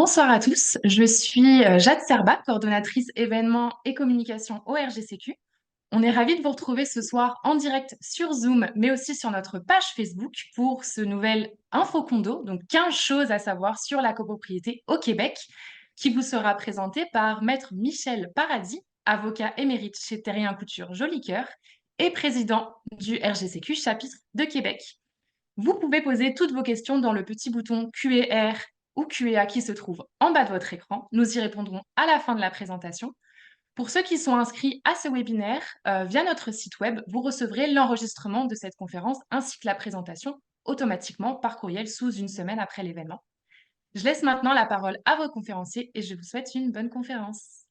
Bonsoir à tous, je suis Jade Serba, coordonnatrice événements et communication au RGCQ. On est ravis de vous retrouver ce soir en direct sur Zoom, mais aussi sur notre page Facebook pour ce nouvel Infocondo, donc 15 choses à savoir sur la copropriété au Québec, qui vous sera présenté par Maître Michel Paradis, avocat émérite chez Terrien Couture Jolicoeur et président du RGCQ chapitre de Québec. Vous pouvez poser toutes vos questions dans le petit bouton Q&R ou Q&A qui se trouve en bas de votre écran. Nous y répondrons à la fin de la présentation. Pour ceux qui sont inscrits à ce webinaire via notre site web, vous recevrez l'enregistrement de cette conférence ainsi que la présentation automatiquement par courriel sous une semaine après l'événement. Je laisse maintenant la parole à vos conférenciers et je vous souhaite une bonne conférence.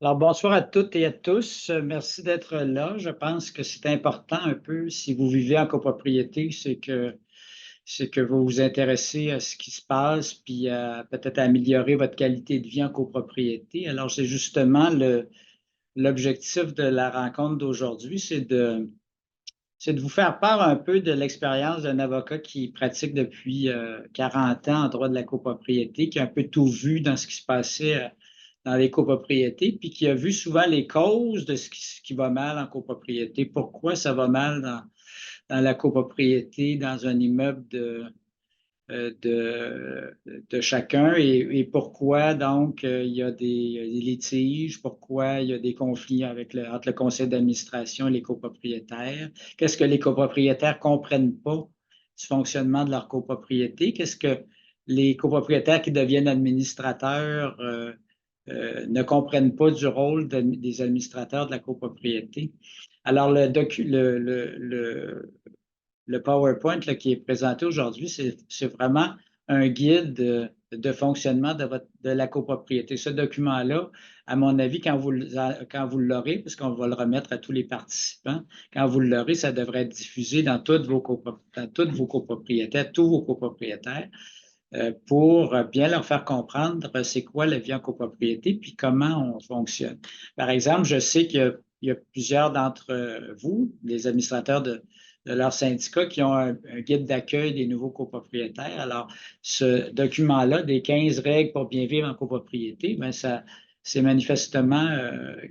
Alors, bonsoir à toutes et à tous. Merci d'être là. Je pense que c'est important un peu, si vous vivez en copropriété, c'est que vous vous intéressez à ce qui se passe, puis peut-être à améliorer votre qualité de vie en copropriété. Alors, c'est justement l'objectif de la rencontre d'aujourd'hui, c'est de vous faire part un peu de l'expérience d'un avocat qui pratique depuis 40 ans en droit de la copropriété, qui a un peu tout vu dans ce qui se passait dans les copropriétés, puis qui a vu souvent les causes de ce qui va mal en copropriété, pourquoi ça va mal dans la copropriété, dans un immeuble de chacun et pourquoi donc il y a des litiges, pourquoi il y a des conflits entre le conseil d'administration et les copropriétaires. Qu'est-ce que les copropriétaires ne comprennent pas du fonctionnement de leur copropriété? Qu'est-ce que les copropriétaires qui deviennent administrateurs ne comprennent pas du rôle des administrateurs de la copropriété? Alors, le PowerPoint là, qui est présenté aujourd'hui, c'est vraiment un guide de fonctionnement de la copropriété. Ce document-là, à mon avis, quand vous l'aurez, parce qu'on va le remettre à tous les participants, quand vous l'aurez, ça devrait être diffusé dans toutes vos copropriétaires, tous vos copropriétaires, pour bien leur faire comprendre c'est quoi la vie en copropriété, puis comment on fonctionne. Par exemple, je sais qu'il y a plusieurs d'entre vous, les administrateurs de leur syndicat, qui ont un guide d'accueil des nouveaux copropriétaires. Alors, ce document-là, des 15 règles pour bien vivre en copropriété, bien, c'est manifestement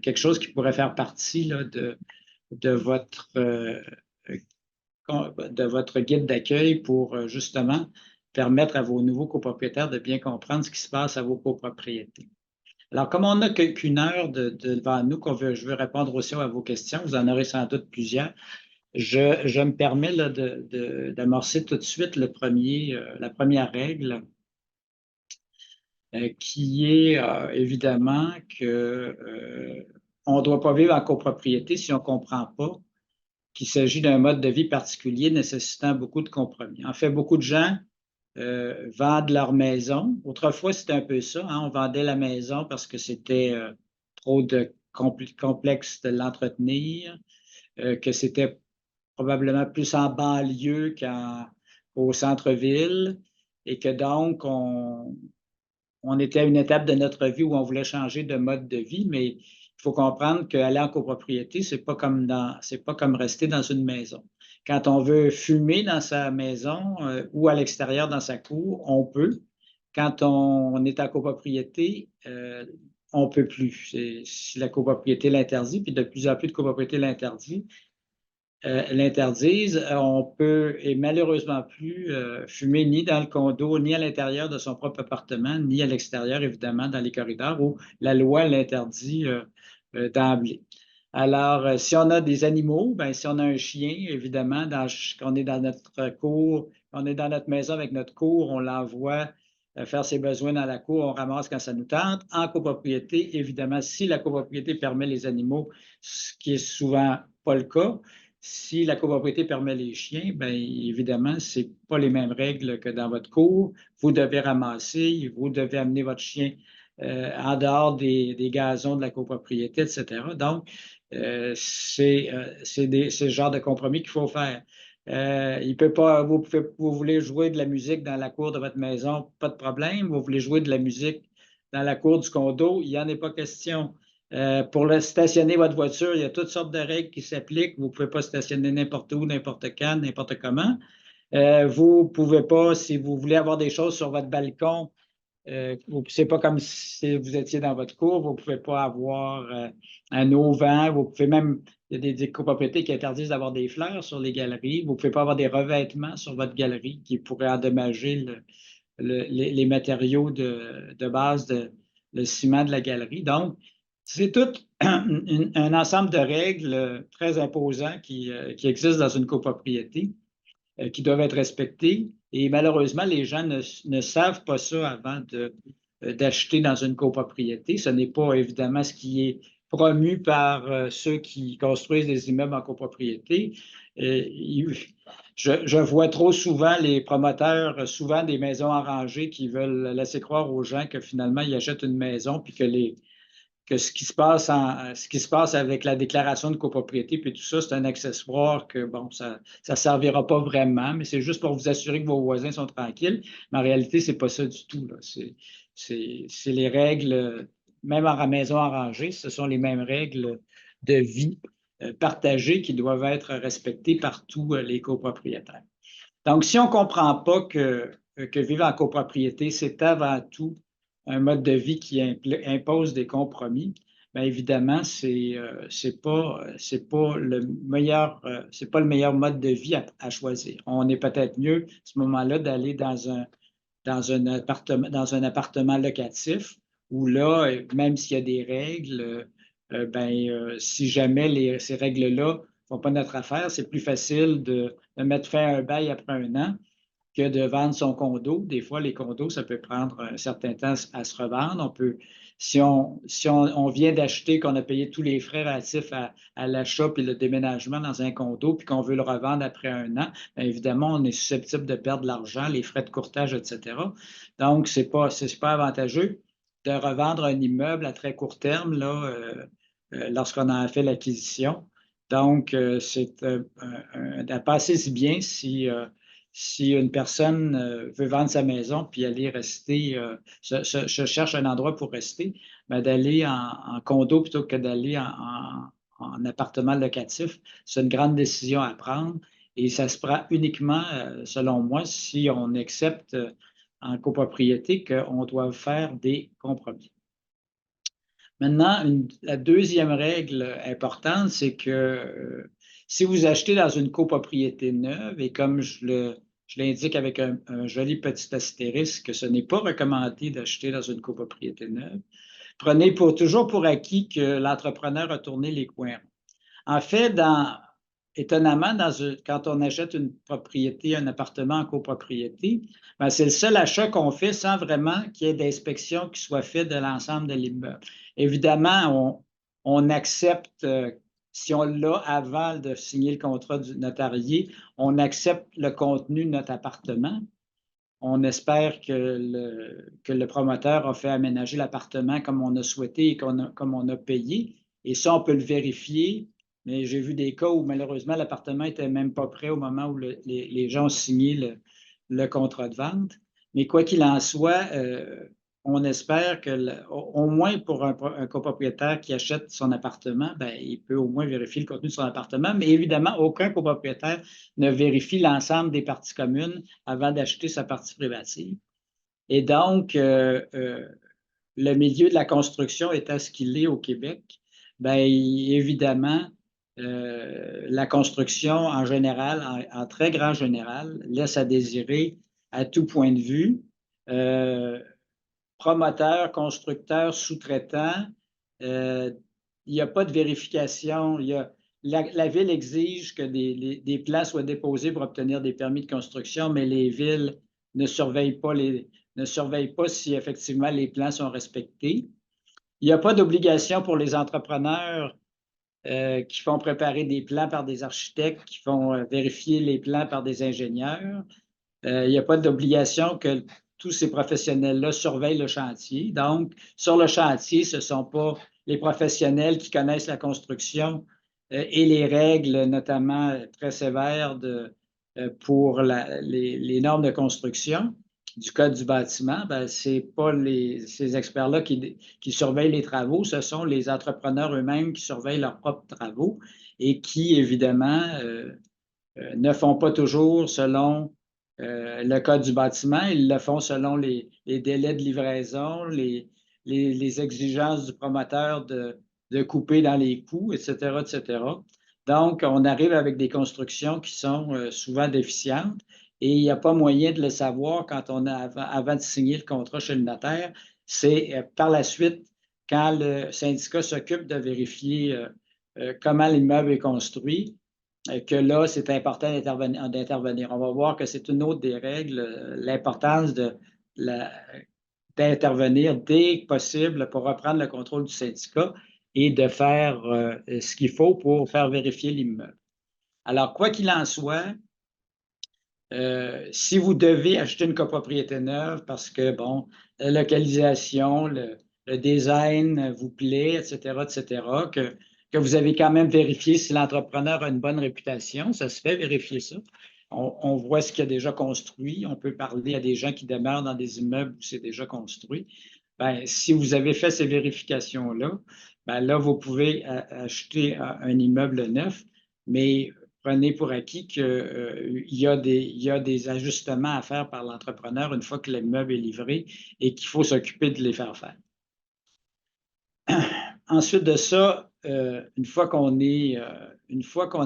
quelque chose qui pourrait faire partie là, de votre, de votre guide d'accueil pour justement permettre à vos nouveaux copropriétaires de bien comprendre ce qui se passe à vos copropriétés. Alors, comme on n'a qu'une heure devant nous, je veux répondre aussi à vos questions, vous en aurez sans doute plusieurs. Je me permets là, d'amorcer tout de suite la première règle, qui est évidemment que on ne doit pas vivre en copropriété si on ne comprend pas qu'il s'agit d'un mode de vie particulier nécessitant beaucoup de compromis. En fait, beaucoup de gens vendent leur maison. Autrefois, c'était un peu ça, hein? On vendait la maison parce que c'était trop complexe de l'entretenir, que c'était probablement plus en banlieue qu'au centre-ville, et que donc on était à une étape de notre vie où on voulait changer de mode de vie, mais il faut comprendre qu'aller en copropriété, c'est pas comme rester dans une maison. Quand on veut fumer dans sa maison ou à l'extérieur dans sa cour, on peut. Quand on est en copropriété, on ne peut plus. Si la copropriété l'interdit, puis de plus en plus de copropriétés l'interdisent, on peut et malheureusement plus fumer ni dans le condo, ni à l'intérieur de son propre appartement, ni à l'extérieur, évidemment, dans les corridors où la loi l'interdit d'emblée. Alors, si on a des animaux, ben, si on a un chien, évidemment, quand on est dans notre cour, on est dans notre maison avec notre cour, on l'envoie faire ses besoins dans la cour, on ramasse quand ça nous tente. En copropriété, évidemment, si la copropriété permet les animaux, ce qui est souvent pas le cas, si la copropriété permet les chiens, bien évidemment, ce n'est pas les mêmes règles que dans votre cour. Vous devez ramasser, vous devez amener votre chien en dehors des gazons de la copropriété, etc. Donc, c'est ce genre de compromis qu'il faut faire. Il peut pas, vous voulez jouer de la musique dans la cour de votre maison, pas de problème. Vous voulez jouer de la musique dans la cour du condo, il n'y en est pas question. Pour stationner votre voiture, il y a toutes sortes de règles qui s'appliquent. Vous ne pouvez pas stationner n'importe où, n'importe quand, n'importe comment. Vous ne pouvez pas, si vous voulez avoir des choses sur votre balcon, c'est pas comme si vous étiez dans votre cour, vous ne pouvez pas avoir un auvent, vous pouvez même, il y a des copropriétés qui interdisent d'avoir des fleurs sur les galeries, vous ne pouvez pas avoir des revêtements sur votre galerie qui pourraient endommager les matériaux de base, le ciment de la galerie. Donc, c'est tout un ensemble de règles très imposants qui existent dans une copropriété, qui doivent être respectées. Et malheureusement, les gens ne savent pas ça avant d'acheter dans une copropriété. Ce n'est pas évidemment ce qui est promu par ceux qui construisent des immeubles en copropriété. Je vois trop souvent les promoteurs, souvent des maisons arrangées, qui veulent laisser croire aux gens que finalement, ils achètent une maison puis que ce qui se passe avec la déclaration de copropriété puis tout ça, c'est un accessoire que, bon, ça ne servira pas vraiment, mais c'est juste pour vous assurer que vos voisins sont tranquilles. Mais en réalité, c'est pas ça du tout, là. C'est les règles, même en maison arrangée, ce sont les mêmes règles de vie partagées qui doivent être respectées par tous les copropriétaires. Donc, si on ne comprend pas que vivre en copropriété, c'est avant tout un mode de vie qui impose des compromis, bien évidemment, c'est pas le meilleur mode de vie à choisir. On est peut-être mieux, à ce moment-là, d'aller dans un appartement locatif où là, même s'il y a des règles, si jamais ces règles-là ne font pas notre affaire, c'est plus facile de mettre fin à un bail après un an que de vendre son condo. Des fois, les condos, ça peut prendre un certain temps à se revendre. Si on vient d'acheter, qu'on a payé tous les frais relatifs à l'achat et le déménagement dans un condo, puis qu'on veut le revendre après un an, bien évidemment, on est susceptible de perdre de l'argent, les frais de courtage, etc. Donc, c'est pas avantageux de revendre un immeuble à très court terme là, lorsqu'on a fait l'acquisition. Donc, c'est à passer si bien si une personne veut vendre sa maison puis aller rester, se cherche un endroit pour rester, ben d'aller en condo plutôt que d'aller en appartement locatif, c'est une grande décision à prendre et ça se prend uniquement, selon moi, si on accepte en copropriété qu'on doit faire des compromis. Maintenant, la deuxième règle importante, c'est que si vous achetez dans une copropriété neuve, et comme je l'indique avec un joli petit astérisque, que ce n'est pas recommandé d'acheter dans une copropriété neuve, prenez toujours pour acquis que l'entrepreneur a tourné les coins. En fait, étonnamment, quand on achète une propriété, un appartement en copropriété, ben, c'est le seul achat qu'on fait sans vraiment qu'il y ait d'inspection qui soit faite de l'ensemble de l'immeuble. Évidemment, on accepte, si on l'a avant de signer le contrat du notarié, on accepte le contenu de notre appartement. On espère que le promoteur a fait aménager l'appartement comme on a souhaité et comme on a payé. Et ça, on peut le vérifier. Mais j'ai vu des cas où malheureusement l'appartement n'était même pas prêt au moment où les gens ont signé le contrat de vente. Mais quoi qu'il en soit, on espère au moins pour un copropriétaire qui achète son appartement, ben, il peut au moins vérifier le contenu de son appartement. Mais évidemment, aucun copropriétaire ne vérifie l'ensemble des parties communes avant d'acheter sa partie privative. Et donc, le milieu de la construction étant ce qu'il est au Québec, bien évidemment, la construction en général, en très grand général, laisse à désirer à tout point de vue. Promoteurs, constructeurs, sous-traitants, il n'y a pas de vérification. La ville exige que des plans soient déposés pour obtenir des permis de construction, mais les villes ne surveillent pas si effectivement les plans sont respectés. Il n'y a pas d'obligation pour les entrepreneurs qui font préparer des plans par des architectes, qui font vérifier les plans par des ingénieurs. Il n'y a pas d'obligation que tous ces professionnels-là surveillent le chantier. Donc, sur le chantier, ce ne sont pas les professionnels qui connaissent la construction et les règles, notamment très sévères pour les normes de construction du Code du bâtiment. Ce n'est pas ces experts-là qui surveillent les travaux, ce sont les entrepreneurs eux-mêmes qui surveillent leurs propres travaux et qui, évidemment, ne font pas toujours selon le code du bâtiment. Ils le font selon les délais de livraison, les exigences du promoteur de couper dans les coûts, etc., etc. Donc, on arrive avec des constructions qui sont souvent déficientes et il n'y a pas moyen de le savoir quand on a avant de signer le contrat chez le notaire. C'est par la suite, quand le syndicat s'occupe de vérifier comment l'immeuble est construit, que là, c'est important d'intervenir. On va voir que c'est une autre des règles, l'importance d'intervenir dès que possible pour reprendre le contrôle du syndicat et de faire ce qu'il faut pour faire vérifier l'immeuble. Alors, quoi qu'il en soit, si vous devez acheter une copropriété neuve parce que, bon, la localisation, le design vous plaît, etc., que vous avez quand même vérifié si l'entrepreneur a une bonne réputation, ça se fait vérifier ça. On voit ce qu'il a déjà construit. On peut parler à des gens qui demeurent dans des immeubles où c'est déjà construit. Ben, si vous avez fait ces vérifications-là, ben là, vous pouvez acheter un immeuble neuf, mais prenez pour acquis qu'il y a des ajustements à faire par l'entrepreneur une fois que l'immeuble est livré et qu'il faut s'occuper de les faire faire. Ensuite de ça, une fois qu'on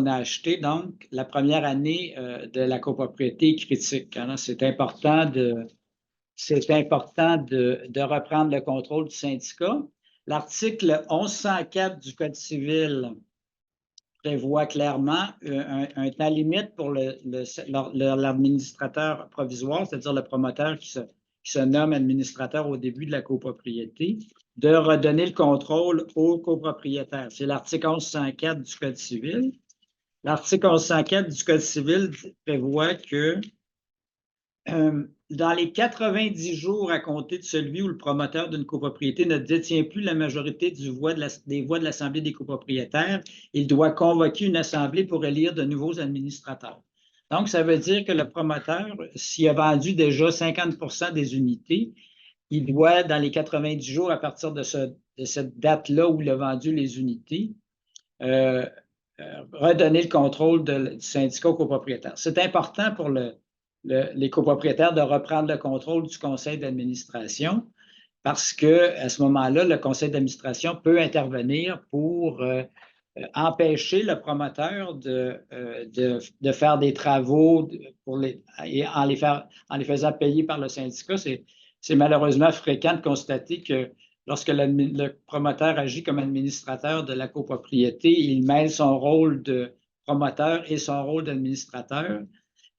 a acheté, donc, la première année de la copropriété est critique, hein. C'est important de reprendre le contrôle du syndicat. L'article 1104 du Code civil prévoit clairement un temps limite pour l'administrateur provisoire, c'est-à-dire le promoteur qui se nomme administrateur au début de la copropriété, de redonner le contrôle au copropriétaire. C'est l'article 1104 du Code civil. L'article 1104 du Code civil prévoit que dans les 90 jours à compter de celui où le promoteur d'une copropriété ne détient plus la majorité des voix de l'Assemblée des copropriétaires, il doit convoquer une assemblée pour élire de nouveaux administrateurs. Donc, ça veut dire que le promoteur, s'il a vendu déjà 50 des unités, il doit, dans les 90 jours à partir de cette date-là où il a vendu les unités, redonner le contrôle du syndicat au copropriétaire. C'est important pour les copropriétaires de reprendre le contrôle du conseil d'administration parce qu'à ce moment-là, le conseil d'administration peut intervenir pour empêcher le promoteur de faire des travaux en les faisant payer par le syndicat. C'est malheureusement fréquent de constater que lorsque le promoteur agit comme administrateur de la copropriété, il mêle son rôle de promoteur et son rôle d'administrateur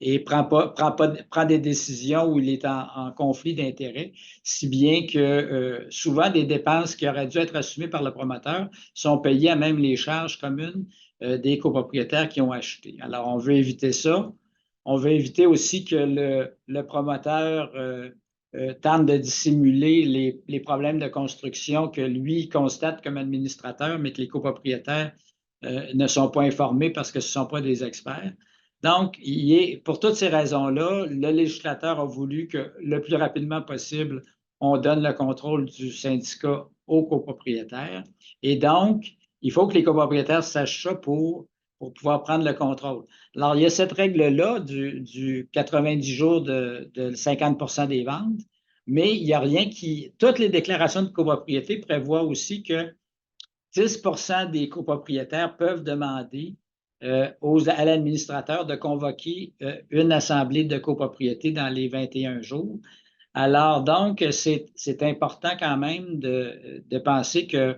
et prend des décisions où il est en conflit d'intérêts, si bien que souvent des dépenses qui auraient dû être assumées par le promoteur sont payées à même les charges communes des copropriétaires qui ont acheté. Alors, on veut éviter ça. On veut éviter aussi que le promoteur tente de dissimuler les problèmes de construction que lui constate comme administrateur, mais que les copropriétaires ne sont pas informés parce que ce ne sont pas des experts. Donc, pour toutes ces raisons-là, le législateur a voulu que le plus rapidement possible, on donne le contrôle du syndicat aux copropriétaires. Et donc, il faut que les copropriétaires sachent ça pour pouvoir prendre le contrôle. Alors, il y a cette règle-là du 90 jours de 50 des ventes, mais il n'y a rien qui... Toutes les déclarations de copropriété prévoient aussi que 10 des copropriétaires peuvent demander à l'administrateur de convoquer une assemblée de copropriété dans les 21 jours. Alors, donc, c'est important quand même de penser que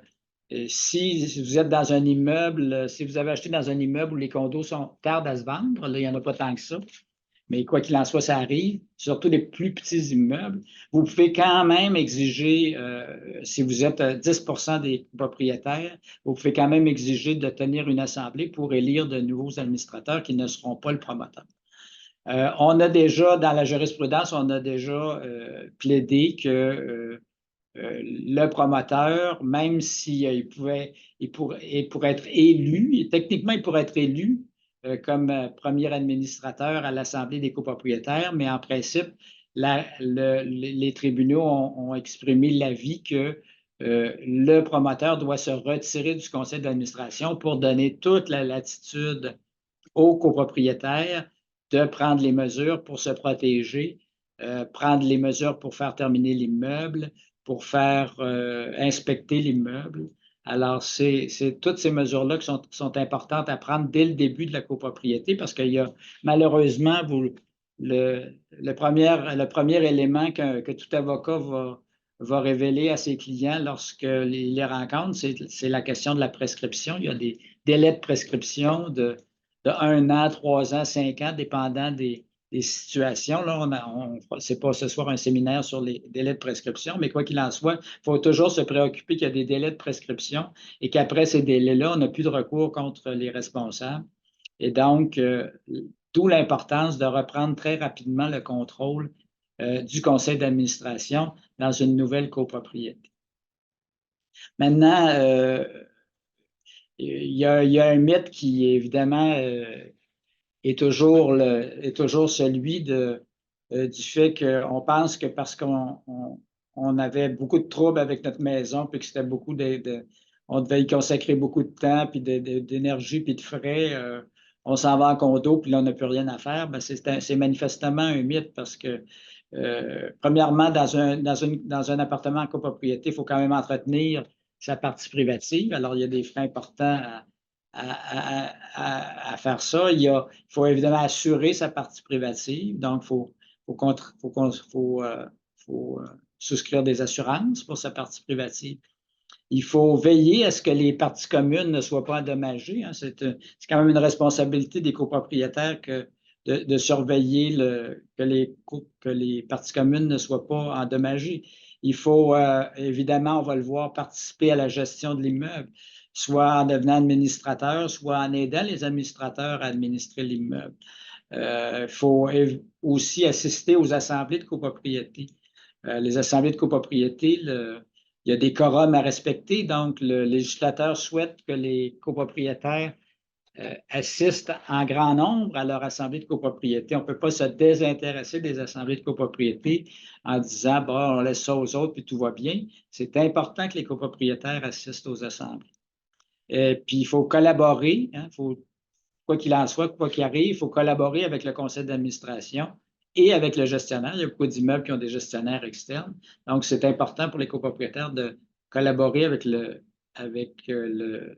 si vous êtes dans un immeuble, si vous avez acheté dans un immeuble où les condos tardent à se vendre, là, il n'y en a pas tant que ça, mais quoi qu'il en soit, ça arrive, surtout les plus petits immeubles. Vous pouvez quand même exiger, si vous êtes 10 des propriétaires, vous pouvez quand même exiger de tenir une assemblée pour élire de nouveaux administrateurs qui ne seront pas le promoteur. On a déjà, dans la jurisprudence, on a déjà plaidé que le promoteur, même s'il pourrait être élu, techniquement, il pourrait être élu comme premier administrateur à l'Assemblée des copropriétaires, mais en principe, les tribunaux ont exprimé l'avis que le promoteur doit se retirer du conseil d'administration pour donner toute la latitude aux copropriétaires de prendre les mesures pour se protéger, prendre les mesures pour faire terminer l'immeuble, pour faire inspecter l'immeuble. Alors, c'est toutes ces mesures-là qui sont importantes à prendre dès le début de la copropriété parce qu'il y a malheureusement le premier élément que tout avocat va révéler à ses clients lorsqu'il les rencontre, c'est la question de la prescription. Il y a des délais de prescription de 1 an, 3 ans, 5 ans, dépendant des situations. Là, c'est pas ce soir un séminaire sur les délais de prescription, mais quoi qu'il en soit, il faut toujours se préoccuper qu'il y a des délais de prescription et qu'après ces délais-là, on n'a plus de recours contre les responsables. Et donc, d'où l'importance de reprendre très rapidement le contrôle du conseil d'administration dans une nouvelle copropriété. Maintenant, il y a un mythe qui, évidemment, est toujours celui du fait qu'on pense que parce qu'on avait beaucoup de troubles avec notre maison, puis que c'était on devait y consacrer beaucoup de temps, puis d'énergie, puis de frais, on s'en va en condo, puis là, on n'a plus rien à faire. Ben, c'est manifestement un mythe parce que, premièrement, dans un appartement en copropriété, il faut quand même entretenir sa partie privative. Alors, il y a des frais importants à faire ça. Il faut évidemment assurer sa partie privative. Donc, faut souscrire des assurances pour sa partie privative. Il faut veiller à ce que les parties communes ne soient pas endommagées. Hein. C'est quand même une responsabilité des copropriétaires de surveiller que les parties communes ne soient pas endommagées. Il faut, évidemment, on va le voir, participer à la gestion de l'immeuble, soit en devenant administrateur, soit en aidant les administrateurs à administrer l'immeuble. Il faut aussi assister aux assemblées de copropriété. Les assemblées de copropriété, il y a des quorums à respecter, donc le législateur souhaite que les copropriétaires assistent en grand nombre à leur assemblée de copropriété. On ne peut pas se désintéresser des assemblées de copropriété en disant, bon, on laisse ça aux autres puis tout va bien. C'est important que les copropriétaires assistent aux assemblées. Et puis, il faut collaborer, hein, quoi qu'il en soit, quoi qu'il arrive, il faut collaborer avec le conseil d'administration et avec le gestionnaire. Il y a beaucoup d'immeubles qui ont des gestionnaires externes. Donc, c'est important pour les copropriétaires de collaborer avec le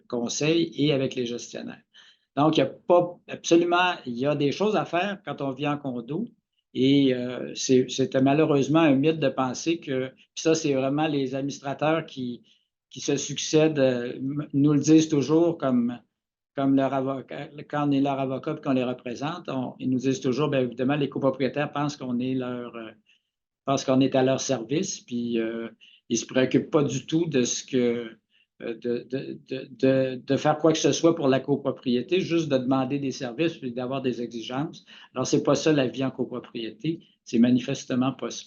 conseil et avec les gestionnaires. Donc, il y a des choses à faire quand on vit en condo. Et c'est malheureusement un mythe de penser que, puis ça, c'est vraiment les administrateurs qui se succèdent, nous le disent toujours comme leur avocat, quand on est leur avocat et qu'on les représente, ils nous disent toujours, bien évidemment, les copropriétaires pensent qu'on est à leur service, puis ils ne se préoccupent pas du tout de de faire quoi que ce soit pour la copropriété, juste de demander des services et d'avoir des exigences. Alors, ce n'est pas ça la vie en copropriété, c'est manifestement pas ça.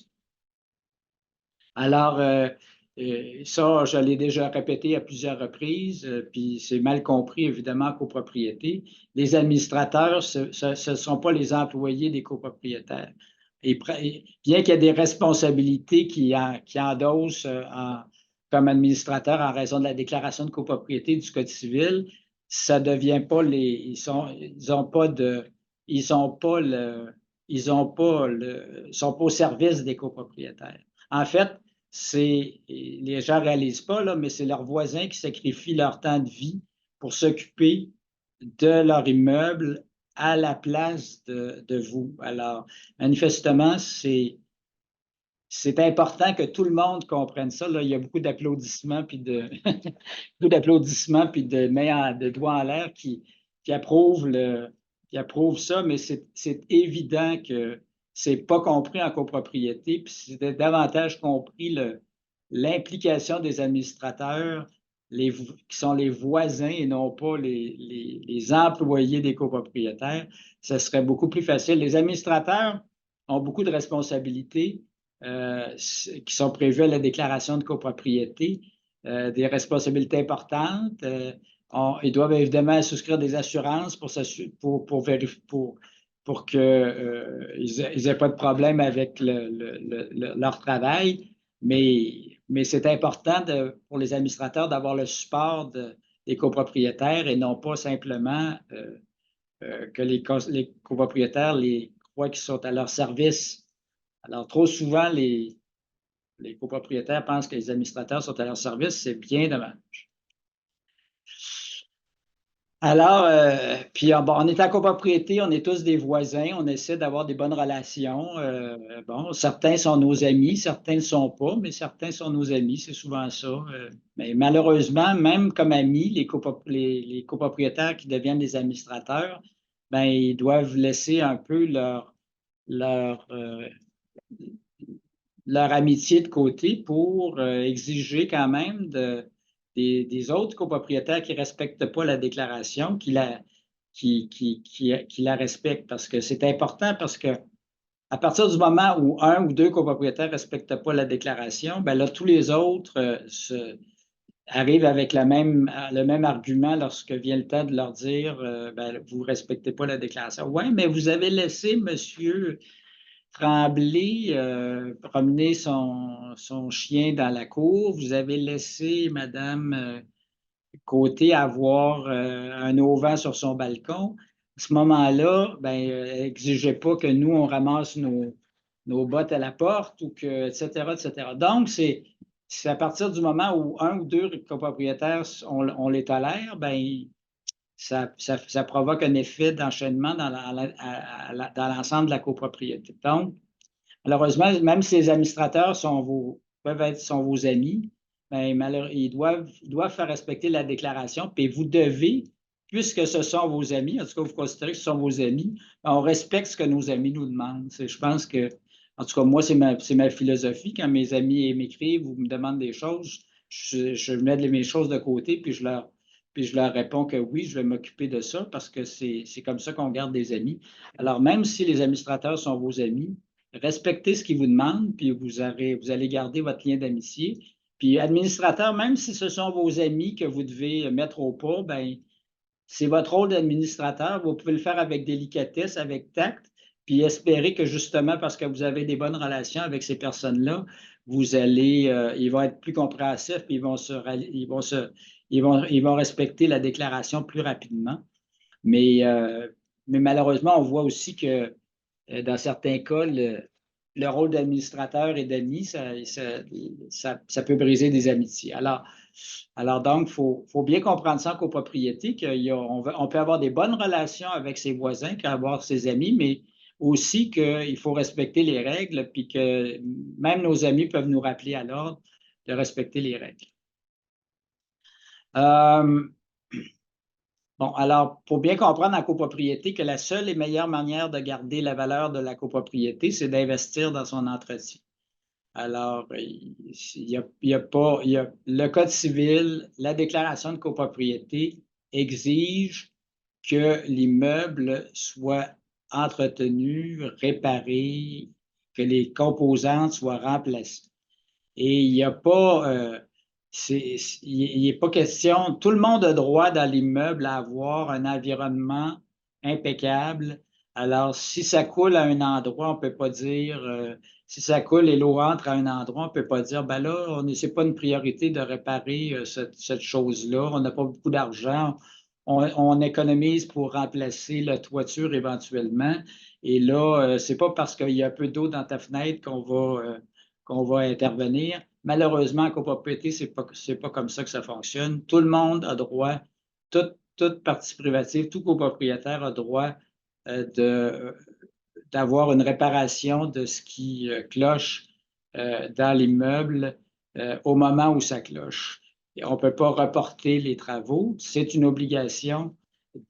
Alors, ça, je l'ai déjà répété à plusieurs reprises, puis c'est mal compris, évidemment, en copropriété. Les administrateurs, ce ne sont pas les employés des copropriétaires. Et bien qu'il y ait des responsabilités qui endossent comme administrateur en raison de la déclaration de copropriété du Code civil, ça ne devient pas ils sont pas au service des copropriétaires. En fait, les gens ne réalisent pas, là, mais c'est leurs voisins qui sacrifient leur temps de vie pour s'occuper de leur immeuble à la place de vous. Alors, manifestement, c'est important que tout le monde comprenne ça. Là, il y a beaucoup d'applaudissements puis beaucoup d'applaudissements puis de doigts en l'air qui approuvent ça, mais c'est évident que c'est pas compris en copropriété, puis c'est davantage compris l'implication des administrateurs qui sont les voisins et non pas les employés des copropriétaires. Ce serait beaucoup plus facile. Les administrateurs ont beaucoup de responsabilités qui sont prévues à la déclaration de copropriété, des responsabilités importantes. Ils doivent évidemment souscrire des assurances pour qu'ils n'aient pas de problème avec leur travail. Mais c'est important pour les administrateurs d'avoir le support des copropriétaires et non pas simplement que les copropriétaires croient qu'ils sont à leur service. Alors, trop souvent, les copropriétaires pensent que les administrateurs sont à leur service. C'est bien dommage. Alors, puis bon, on est en copropriété, on est tous des voisins, on essaie d'avoir des bonnes relations. Bon, certains sont nos amis, certains ne sont pas, mais certains sont nos amis, c'est souvent ça. Mais malheureusement, même comme amis, les copropriétaires qui deviennent des administrateurs, ben, ils doivent laisser un peu leur, euh, leur amitié de côté pour exiger quand même des autres copropriétaires qui ne respectent pas la déclaration, qui la respectent. Parce que c'est important parce que à partir du moment où un ou deux copropriétaires ne respectent pas la déclaration, ben là, tous les autres arrivent avec le même argument lorsque vient le temps de leur dire ben, vous ne respectez pas la déclaration. Oui, mais vous avez laissé monsieur Tremblay promener son chien dans la cour. Vous avez laissé Madame Côté avoir un auvent sur son balcon. À ce moment-là, ben, exigez pas que nous, on ramasse nos bottes à la porte ou que, etc., etc. Donc, c'est à partir du moment où un ou deux copropriétaires, on les tolère, ben, ça provoque un effet d'enchaînement dans l'ensemble de la copropriété. Donc, malheureusement, même si les administrateurs sont vos amis, ben, ils doivent faire respecter la déclaration. Puis vous devez, puisque ce sont vos amis, en tout cas, vous considérez que ce sont vos amis, ben, on respecte ce que nos amis nous demandent. Je pense que, en tout cas, moi, c'est ma philosophie. Quand mes amis m'écrivent ou me demandent des choses, je mets mes choses de côté, puis je leur réponds que oui, je vais m'occuper de ça parce que c'est comme ça qu'on garde des amis. Alors, même si les administrateurs sont vos amis, respectez ce qu'ils vous demandent, puis vous allez garder votre lien d'amitié. Puis, administrateur, même si ce sont vos amis que vous devez mettre au pas, ben, c'est votre rôle d'administrateur. Vous pouvez le faire avec délicatesse, avec tact, puis espérer que justement, parce que vous avez des bonnes relations avec ces personnes-là, ils vont être plus compréhensifs, puis ils vont respecter la déclaration plus rapidement. Mais malheureusement, on voit aussi que dans certains cas, le rôle d'administrateur et d'ami, ça peut briser des amitiés. Alors donc, faut bien comprendre ça en copropriété, on peut avoir des bonnes relations avec ses voisins qu'avoir ses amis, mais aussi qu'il faut respecter les règles, puis que même nos amis peuvent nous rappeler à l'ordre de respecter les règles. Bon, alors, pour bien comprendre en copropriété que la seule et meilleure manière de garder la valeur de la copropriété, c'est d'investir dans son entretien. Alors, le Code civil, la déclaration de copropriété exige que l'immeuble soit entretenu, réparé, que les composantes soient remplacées. Et il n'y a pas, il n'est pas question, tout le monde a droit dans l'immeuble à avoir un environnement impeccable. Alors, si ça coule à un endroit, on ne peut pas dire, si ça coule et l'eau entre à un endroit, on ne peut pas dire, ben là, ce n'est pas une priorité de réparer cette chose-là, on n'a pas beaucoup d'argent, on économise pour remplacer la toiture éventuellement. Et là, ce n'est pas parce qu'il y a un peu d'eau dans ta fenêtre qu'on va intervenir. Malheureusement, en copropriété, c'est pas comme ça que ça fonctionne. Tout le monde a droit, toute partie privative, tout copropriétaire a droit d'avoir une réparation de ce qui cloche dans l'immeuble au moment où ça cloche. Et on ne peut pas reporter les travaux. C'est une obligation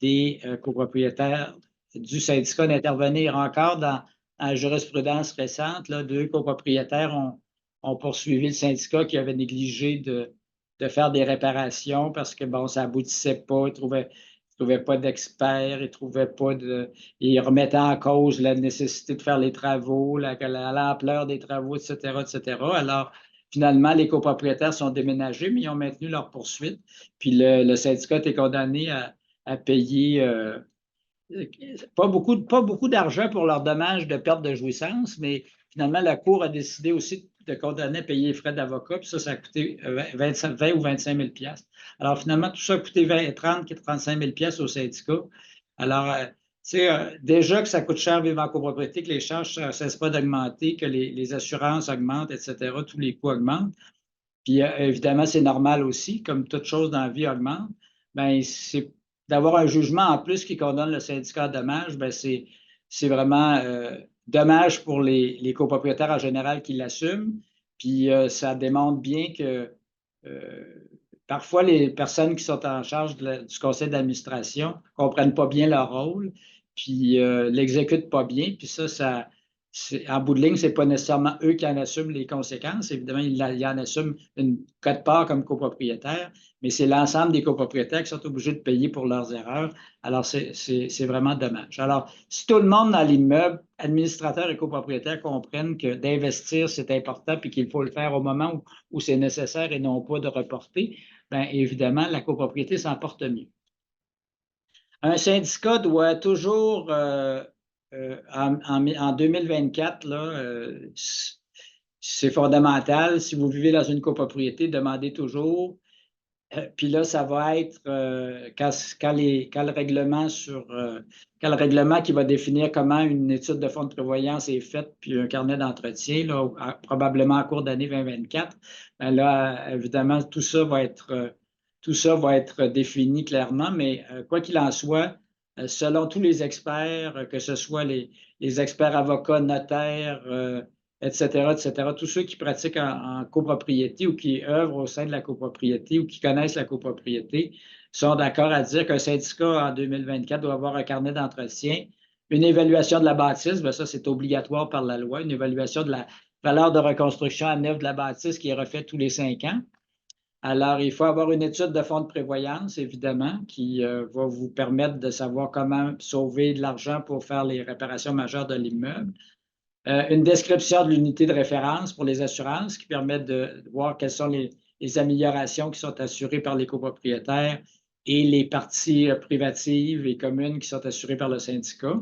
des copropriétaires du syndicat d'intervenir. Encore dans la jurisprudence récente, là, deux copropriétaires ont poursuivi le syndicat qui avait négligé de faire des réparations parce que bon, ça aboutissait pas, ils trouvaient pas d'experts, ils remettaient en cause la nécessité de faire les travaux, l'ampleur des travaux, etc., etc. Alors, finalement, les copropriétaires sont déménagés, mais ils ont maintenu leur poursuite. Puis le syndicat était condamné à payer pas beaucoup d'argent pour leurs dommages de perte de jouissance, mais finalement, la Cour a décidé aussi de condamner à payer les frais d'avocat, puis ça a coûté 20 ou 25 000 $. Alors finalement, tout ça a coûté 30 35 000 $ au syndicat. Alors, sais, déjà que ça coûte cher vivre en copropriété, que les charges ne cessent pas d'augmenter, que les assurances augmentent, etc., tous les coûts augmentent. Puis évidemment, c'est normal aussi, comme toute chose dans la vie augmente. Ben, c'est d'avoir un jugement en plus qui condamne le syndicat de dommages, ben, c'est vraiment dommage pour les copropriétaires en général qui l'assument. Puis ça démontre bien que euh, parfois les personnes qui sont en charge du conseil d'administration ne comprennent pas bien leur rôle, puis l'exécutent pas bien. Puis ça, en bout de ligne, ce n'est pas nécessairement eux qui en assument les conséquences. Évidemment, ils en assument une quote-part comme copropriétaire, mais c'est l'ensemble des copropriétaires qui sont obligés de payer pour leurs erreurs. Alors, c'est vraiment dommage. Alors, si tout le monde dans l'immeuble, administrateurs et copropriétaires, comprennent que d'investir, c'est important puis qu'il faut le faire au moment où c'est nécessaire et non pas de reporter, bien évidemment, la copropriété s'en porte mieux. Un syndicat doit toujours, en 2024, là, c'est fondamental. Si vous vivez dans une copropriété, demandez toujours. Puis là, ça va être quand le règlement quand le règlement qui va définir comment une étude de fonds de prévoyance est faite, puis un carnet d'entretien, là, probablement en cours d'année 2024, ben là, évidemment, tout ça va être défini clairement, mais quoi qu'il en soit, selon tous les experts, que ce soit les experts avocats, notaires, etc., tous ceux qui pratiquent en copropriété ou qui œuvrent au sein de la copropriété ou qui connaissent la copropriété sont d'accord à dire qu'un syndicat en 2024 doit avoir un carnet d'entretien, une évaluation de la bâtisse, bien ça c'est obligatoire par la loi, une évaluation de la valeur de reconstruction à neuf de la bâtisse qui est refaite tous les 5 ans. Alors, il faut avoir une étude de fonds de prévoyance, évidemment, qui va vous permettre de savoir comment sauver de l'argent pour faire les réparations majeures de l'immeuble. Une description de l'unité de référence pour les assurances qui permet de voir quelles sont les améliorations qui sont assurées par les copropriétaires et les parties privatives et communes qui sont assurées par le syndicat.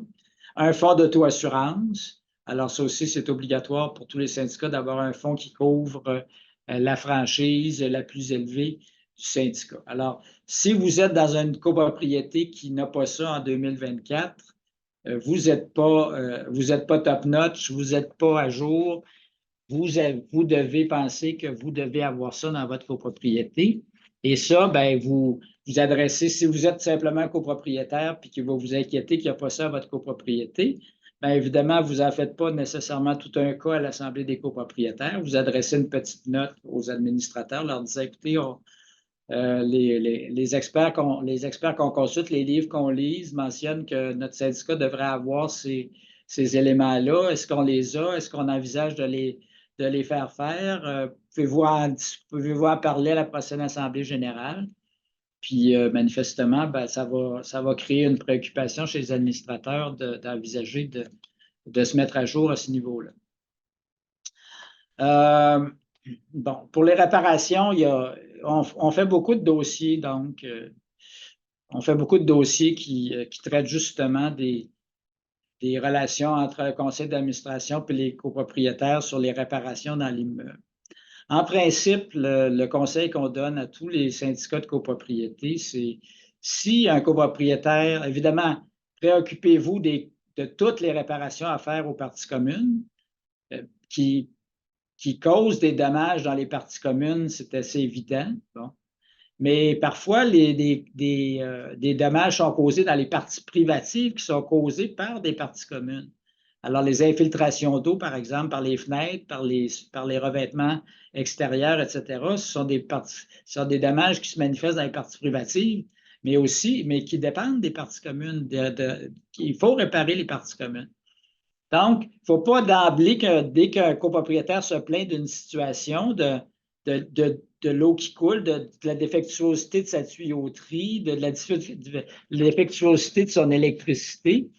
Un fonds d'auto-assurance. Alors, ça aussi, c'est obligatoire pour tous les syndicats d'avoir un fonds qui couvre la franchise la plus élevée du syndicat. Alors, si vous êtes dans une copropriété qui n'a pas ça en 2024, vous n'êtes pas top-notch, vous n'êtes pas à jour, vous devez penser que vous devez avoir ça dans votre copropriété. Et ça, ben, vous adressez, si vous êtes simplement copropriétaire puis que vous vous inquiétez qu'il n'y a pas ça à votre copropriété, bien évidemment, vous n'en faites pas nécessairement tout un cas à l'Assemblée des copropriétaires. Vous adressez une petite note aux administrateurs, leur disant, écoutez, les experts qu'on consulte, les livres qu'on lise mentionnent que notre syndicat devrait avoir ces éléments-là. Est-ce qu'on les a? Est-ce qu'on envisage de les faire faire? Pouvez-vous en parler à la prochaine Assemblée générale? Puis, manifestement, ben, ça va créer une préoccupation chez les administrateurs d'envisager de se mettre à jour à ce niveau-là. Bon, pour les réparations, on fait beaucoup de dossiers, donc on fait beaucoup de dossiers qui traitent justement des relations entre le conseil d'administration et les copropriétaires sur les réparations dans l'immeuble. En principe, le conseil qu'on donne à tous les syndicats de copropriété, c'est si un copropriétaire, évidemment, préoccupez-vous de toutes les réparations à faire aux parties communes qui causent des dommages dans les parties communes, c'est assez évident. Bon. Mais parfois, des dommages sont causés dans les parties privatives qui sont causées par des parties communes. Alors, les infiltrations d'eau, par exemple, par les fenêtres, par les revêtements extérieurs, etc., ce sont des dommages qui se manifestent dans les parties privatives, mais qui dépendent des parties communes. Il faut réparer les parties communes. Donc, il ne faut pas d'emblée que dès qu'un copropriétaire se plaint d'une situation de l'eau qui coule, de la défectuosité de sa tuyauterie, de l'effectuosité de son électricité,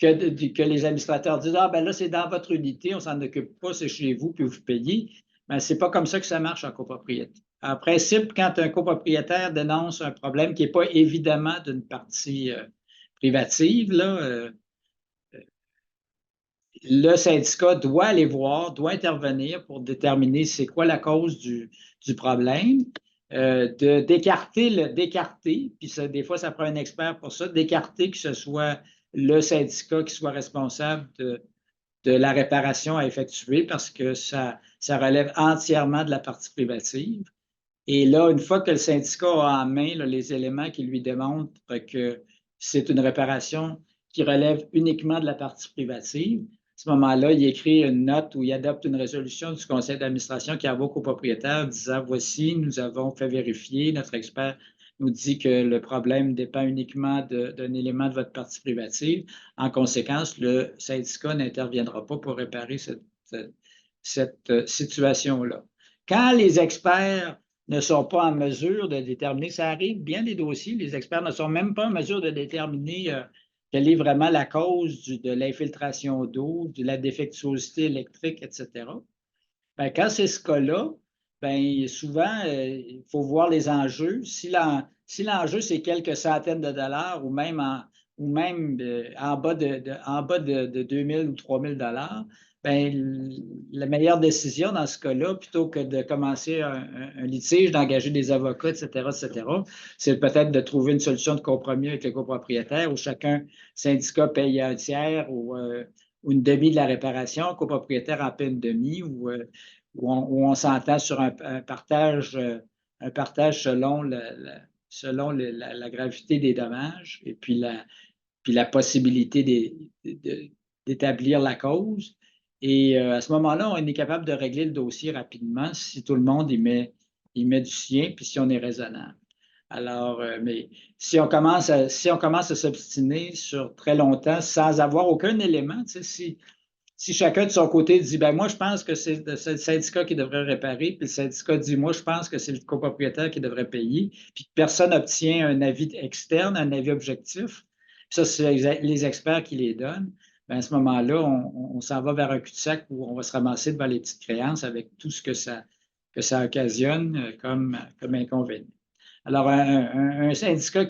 que les administrateurs disent, ah ben là, c'est dans votre unité, on ne s'en occupe pas, c'est chez vous, puis vous payez. Mais ce n'est pas comme ça que ça marche en copropriété. En principe, quand un copropriétaire dénonce un problème qui n'est pas évidemment d'une partie privative, là, le syndicat doit aller voir, doit intervenir pour déterminer c'est quoi la cause du problème, d'écarter, puis des fois, ça prend un expert pour ça, d'écarter que ce soit le syndicat qui soit responsable de la réparation à effectuer parce que ça relève entièrement de la partie privative. Et là, une fois que le syndicat a en main là, les éléments qui lui démontrent que c'est une réparation qui relève uniquement de la partie privative, à ce moment-là, il écrit une note ou il adopte une résolution du conseil d'administration qui envoie au copropriétaire disant voici, nous avons fait vérifier, notre expert nous dit que le problème dépend uniquement d'un élément de votre partie privative. En conséquence, le syndicat n'interviendra pas pour réparer cette situation-là. Quand les experts ne sont pas en mesure de déterminer, ça arrive bien des dossiers, les experts ne sont même pas en mesure de déterminer quelle est vraiment la cause de l'infiltration d'eau, de la défectuosité électrique, etc. Ben, quand c'est ce cas-là, ben, souvent, il faut voir les enjeux. Si l'enjeu, c'est quelques centaines de dollars ou même en bas de 2 000 ou 3 000 dollars, ben, la meilleure décision dans ce cas-là, plutôt que de commencer un litige, d'engager des avocats, etc., c'est peut-être de trouver une solution de compromis avec le copropriétaire où chacun syndicat paye un tiers ou une demi de la réparation, le copropriétaire en paie une demi où on s'entend sur un partage selon la gravité des dommages et puis la possibilité d'établir la cause. Et à ce moment-là, on est capable de régler le dossier rapidement si tout le monde y met du sien, puis si on est raisonnable. Alors, mais si on commence à s'obstiner sur très longtemps sans avoir aucun élément, tu sais, si chacun de son côté dit, ben moi, je pense que c'est le syndicat qui devrait réparer, puis le syndicat dit, moi, je pense que c'est le copropriétaire qui devrait payer, puis que personne n'obtient un avis externe, un avis objectif, ça, c'est les experts qui les donnent, ben à ce moment-là, on s'en va vers un cul-de-sac où on va se ramasser devant les petites créances avec tout ce que ça occasionne comme inconvénient. Alors, un syndicat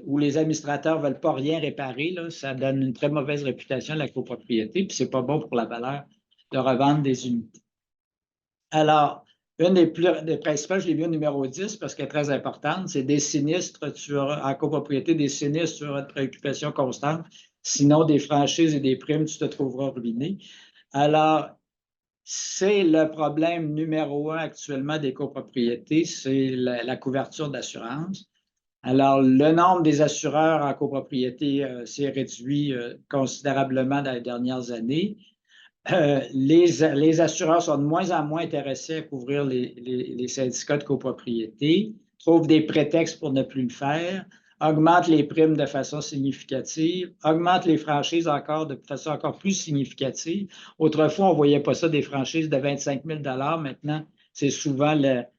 où les administrateurs ne veulent pas rien réparer, là, ça donne une très mauvaise réputation à la copropriété, puis ce n'est pas bon pour la valeur de revendre des unités. Alors, une des principales, je l'ai mis au numéro 10 parce qu'elle est très importante, c'est des sinistres, en copropriété, des sinistres, tu auras de préoccupation constante. Sinon, des franchises et des primes, tu te trouveras ruiné. Alors, c'est le problème numéro un actuellement des copropriétés, c'est la couverture d'assurance. Alors, le nombre des assureurs en copropriété s'est réduit considérablement dans les dernières années. Les assureurs sont de moins en moins intéressés à couvrir les syndicats de copropriété, trouvent des prétextes pour ne plus le faire, augmentent les primes de façon significative, augmentent les franchises encore de façon encore plus significative. Autrefois, on ne voyait pas ça des franchises de 25 000 maintenant, c'est souvent la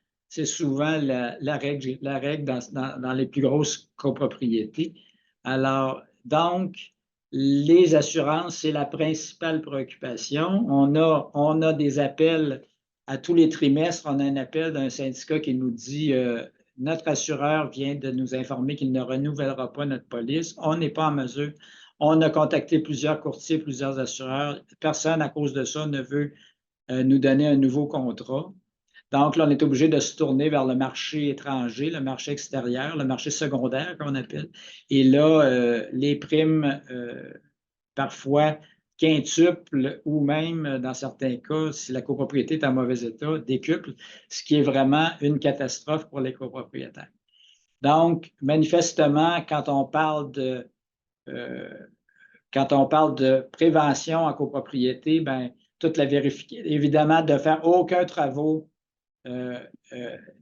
règle dans les plus grosses copropriétés. Alors, donc, les assurances, c'est la principale préoccupation. On a des appels à tous les trimestres. On a un appel d'un syndicat qui nous dit notre assureur vient de nous informer qu'il ne renouvellera pas notre police. On n'est pas en mesure. On a contacté plusieurs courtiers, plusieurs assureurs. Personne, à cause de ça, ne veut nous donner un nouveau contrat. Donc, là, on est obligé de se tourner vers le marché étranger, le marché extérieur, le marché secondaire qu'on appelle. Et là, les primes, parfois quintuplent ou même, dans certains cas, si la copropriété est en mauvais état, décuplent, ce qui est vraiment une catastrophe pour les copropriétaires. Donc, manifestement, euh, quand on parle de prévention en copropriété, ben, toute la vérification, évidemment, de faire aucun travaux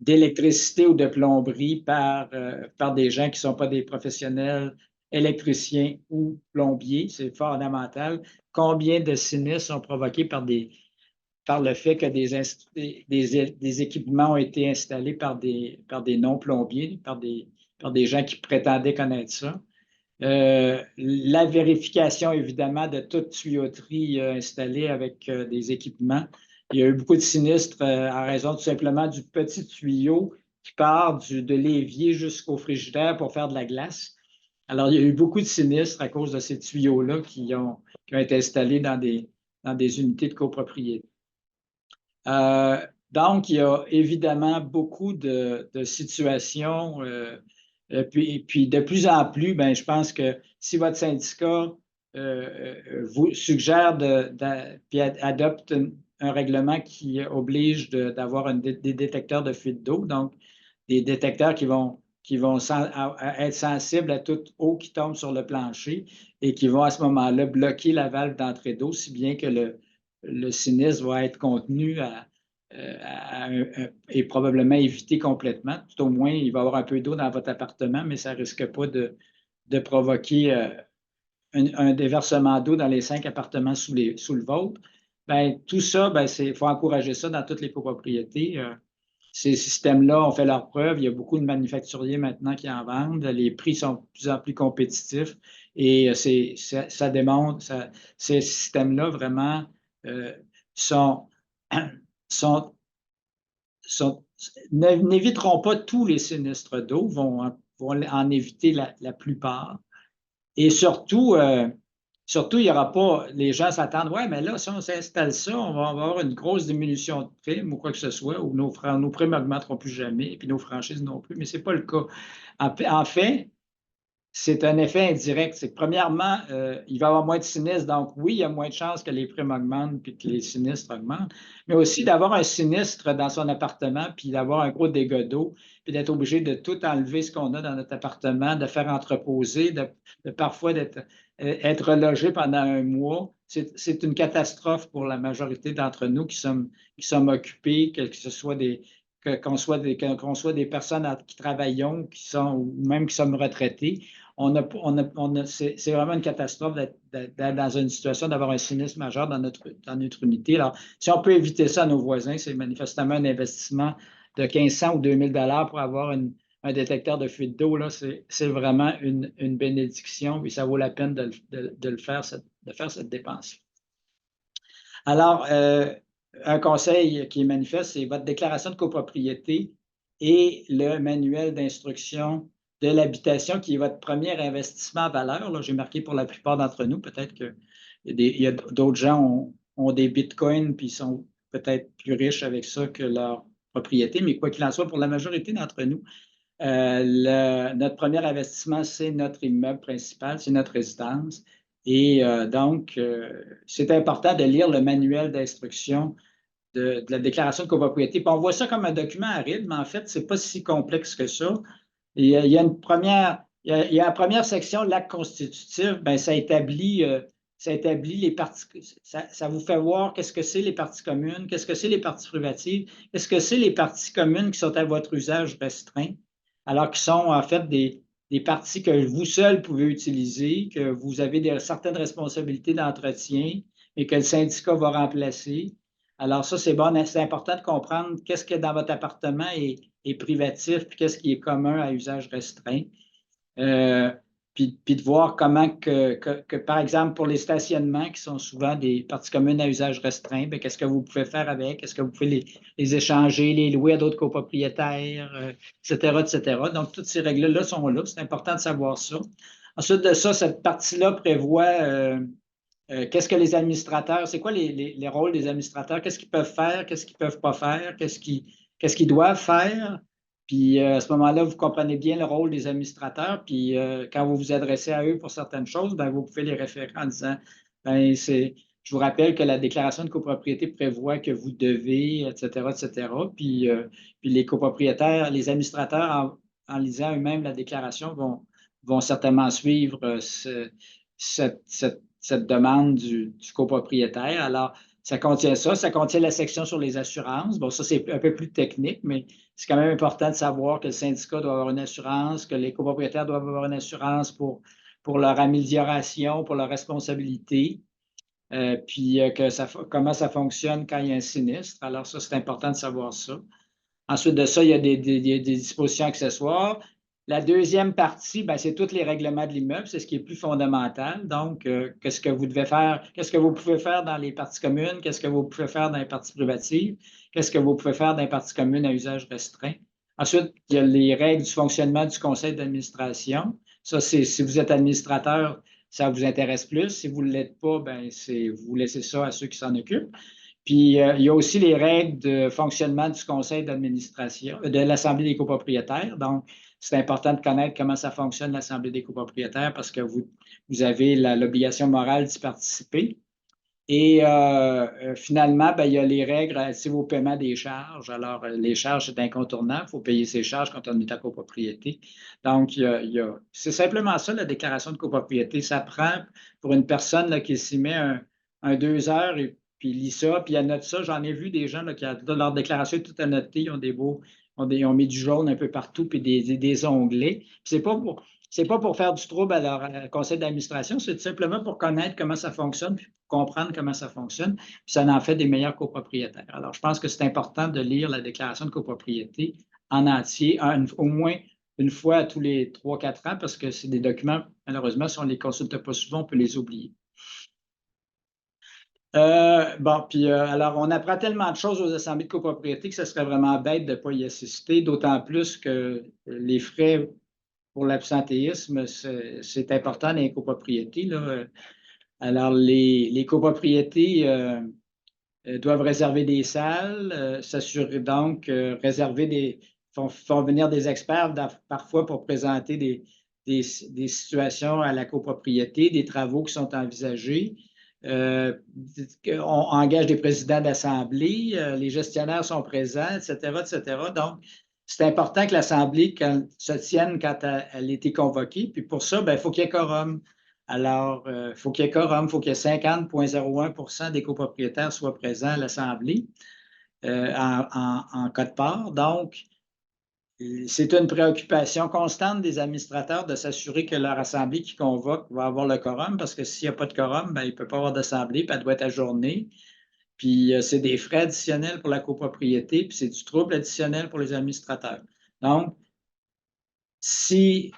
d'électricité ou de plomberie par des gens qui ne sont pas des professionnels électriciens ou plombiers, c'est fondamental. Combien de sinistres sont provoqués par le fait que des équipements ont été installés par des non-plombiers, par des gens qui prétendaient connaître ça. La vérification, évidemment, de toute tuyauterie installée avec des équipements. Il y a eu beaucoup de sinistres en raison tout simplement du petit tuyau qui part de l'évier jusqu'au frigidaire pour faire de la glace. Alors, il y a eu beaucoup de sinistres à cause de ces tuyaux-là qui ont été installés dans des unités de copropriété. Donc, il y a évidemment beaucoup de situations Puis de plus en plus, ben, je pense que si votre syndicat vous suggère puis adopte un règlement qui oblige d'avoir des détecteurs de fuite d'eau, donc des détecteurs qui vont être sensibles à toute eau qui tombe sur le plancher et qui vont à ce moment-là bloquer la valve d'entrée d'eau, si bien que le sinistre va être contenu et probablement évité complètement. Tout au moins, il va y avoir un peu d'eau dans votre appartement, mais ça ne risque pas de provoquer un déversement d'eau dans les 5 appartements sous le vôtre. Ben, tout ça, ben, il faut encourager ça dans toutes les copropriétés. Ces systèmes-là ont fait leur preuve. Il y a beaucoup de manufacturiers maintenant qui en vendent. Les prix sont de plus en plus compétitifs et ça démontre, ces systèmes-là vraiment euh, sont, sont, n'éviteront pas tous les sinistres d'eau, vont en éviter la plupart. Et surtout, il n'y aura pas, les gens s'attendent, ouais, mais là, si on s'installe ça, on va avoir une grosse diminution de primes ou quoi que ce soit, ou nos primes n'augmenteront plus jamais, et puis nos franchises non plus, mais ce n'est pas le cas. En fait, c'est un effet indirect. C'est que premièrement, il va y avoir moins de sinistres. Donc, oui, il y a moins de chances que les primes augmentent puis que les sinistres augmentent. Mais aussi d'avoir un sinistre dans son appartement puis d'avoir un gros dégât d'eau puis d'être obligé de tout enlever ce qu'on a dans notre appartement, de faire entreposer, parfois être logé pendant un mois. C'est une catastrophe pour la majorité d'entre nous qui sommes occupés, que ce soit qu'on soit des personnes qui travaillons, ou même qui sommes retraités. C'est vraiment une catastrophe d'être dans une situation d'avoir un sinistre majeur dans notre unité. Alors, si on peut éviter ça à nos voisins, c'est manifestement un investissement de 1500 ou 2000 $ pour avoir un détecteur de fuite d'eau. Là, c'est vraiment une bénédiction et ça vaut la peine de faire cette dépense. Alors, un conseil qui est manifeste, c'est votre déclaration de copropriété et le manuel d'instruction de l'habitation qui est votre premier investissement en valeur. Là, j'ai marqué pour la plupart d'entre nous, peut-être que d'autres gens ont des bitcoins puis sont peut-être plus riches avec ça que leur propriété, mais quoi qu'il en soit, pour la majorité d'entre nous, notre premier investissement, c'est notre immeuble principal, c'est notre résidence. Et donc, c'est important de lire le manuel d'instruction de la déclaration de copropriété. Puis on voit ça comme un document aride, mais en fait, ce n'est pas si complexe que ça. Il y a une première, il y a la première section, l'acte constitutif, ben, ça établit les parties, ça vous fait voir qu'est-ce que c'est les parties communes, qu'est-ce que c'est les parties privatives, qu'est-ce que c'est les parties communes qui sont à votre usage restreint, alors qu'ils sont en fait des parties que vous seul pouvez utiliser, que vous avez certaines responsabilités d'entretien et que le syndicat va remplacer. Alors ça, c'est bon, c'est important de comprendre qu'est-ce qu'il y a dans votre appartement et privatif, puis qu'est-ce qui est commun à usage restreint. Puis de voir comment par exemple, pour les stationnements, qui sont souvent des parties communes à usage restreint, bien, qu'est-ce que vous pouvez faire avec? Est-ce que vous pouvez les échanger, les louer à d'autres copropriétaires, etc., etc. Donc, toutes ces règles-là sont là. C'est important de savoir ça. Ensuite de ça, cette partie-là prévoit qu'est-ce que les administrateurs, c'est quoi les rôles des administrateurs? Qu'est-ce qu'ils peuvent faire? Qu'est-ce qu'ils ne peuvent pas faire? Qu'est-ce qu'ils doivent faire? Puis à ce moment-là, vous comprenez bien le rôle des administrateurs. Puis quand vous vous adressez à eux pour certaines choses, ben, vous pouvez les référer en disant, ben, je vous rappelle que la déclaration de copropriété prévoit que vous devez, etc., etc. Puis les copropriétaires, les administrateurs, en lisant eux-mêmes la déclaration, vont certainement suivre cette demande du copropriétaire. Alors, ça contient ça. Ça contient la section sur les assurances. Bon, ça, c'est un peu plus technique, mais c'est quand même important de savoir que le syndicat doit avoir une assurance, que les copropriétaires doivent avoir une assurance pour leur amélioration, pour leur responsabilité, puis comment ça fonctionne quand il y a un sinistre. Alors, ça, c'est important de savoir ça. Ensuite de ça, il y a des dispositions accessoires. La deuxième partie, ben, c'est tous les règlements de l'immeuble, c'est ce qui est plus fondamental. Donc, qu'est-ce que vous devez faire, qu'est-ce que vous pouvez faire dans les parties communes, qu'est-ce que vous pouvez faire dans les parties privatives, qu'est-ce que vous pouvez faire dans les parties communes à usage restreint. Ensuite, il y a les règles du fonctionnement du conseil d'administration. Ça, si vous êtes administrateur, ça vous intéresse plus. Si vous ne l'êtes pas, ben, vous laissez ça à ceux qui s'en occupent. Puis, il y a aussi les règles de fonctionnement du conseil d'administration, de l'Assemblée des copropriétaires. Donc, c'est important de connaître comment ça fonctionne, l'Assemblée des copropriétaires, parce que vous avez l'obligation morale d'y participer. Et finalement, ben, il y a les règles relatives au paiement des charges. Alors, les charges, c'est incontournable. Il faut payer ses charges quand on est en copropriété. Donc, c'est simplement ça, la déclaration de copropriété. Ça prend pour une personne là, qui s'y met un 2 heures et puis lit ça, puis elle note ça. J'en ai vu des gens là, leur déclaration est tout annoté. Ils ont des beaux, ils ont mis du jaune un peu partout, puis des onglets. Puis c'est pas pour faire du trouble à leur conseil d'administration, c'est simplement pour connaître comment ça fonctionne, puis comprendre comment ça fonctionne, puis ça en fait des meilleurs copropriétaires. Alors, je pense que c'est important de lire la déclaration de copropriété en entier, au moins une fois tous les 3-4 ans, parce que c'est des documents, malheureusement, si on ne les consulte pas souvent, on peut les oublier. Bon, puis alors, on apprend tellement de choses aux assemblées de copropriété que ce serait vraiment bête de ne pas y assister, d'autant plus que les frais pour l'absentéisme, c'est important dans les copropriétés, là. Alors, les copropriétés doivent réserver des salles, s'assurer donc, font venir des experts parfois pour présenter des situations à la copropriété, des travaux qui sont envisagés. On engage des présidents d'assemblée, les gestionnaires sont présents, etc., etc. Donc, c'est important que l'assemblée se tienne quand elle a été convoquée. Puis pour ça, ben, il faut qu'il y ait quorum. Alors, il faut qu'il y ait quorum, il faut qu'il y ait 50,01 % des copropriétaires soient présents à l'Assemblée en cas de part. Donc, c'est une préoccupation constante des administrateurs de s'assurer que leur assemblée qui convoque va avoir le quorum, parce que s'il n'y a pas de quorum, ben, il ne peut pas avoir d'assemblée, puis elle doit être ajournée. Puis, c'est des frais additionnels pour la copropriété, puis c'est du trouble additionnel pour les administrateurs. Donc, si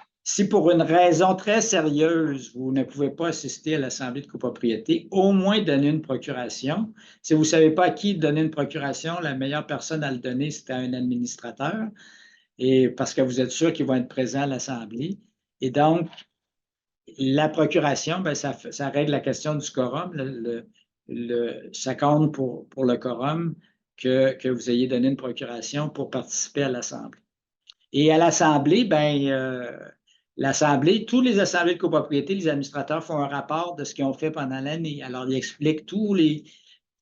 pour une raison très sérieuse, vous ne pouvez pas assister à l'Assemblée de copropriété, au moins donner une procuration. Si vous ne savez pas à qui donner une procuration, la meilleure personne à le donner, c'est à un administrateur, et parce que vous êtes sûr qu'ils vont être présents à l'Assemblée. Et donc, la procuration, ben, ça règle la question du quorum. Ça compte pour le quorum que vous ayez donné une procuration pour participer à l'Assemblée. Et à l'Assemblée, ben, l'Assemblée, tous les assemblées de copropriété, les administrateurs font un rapport de ce qu'ils ont fait pendant l'année. Alors, ils expliquent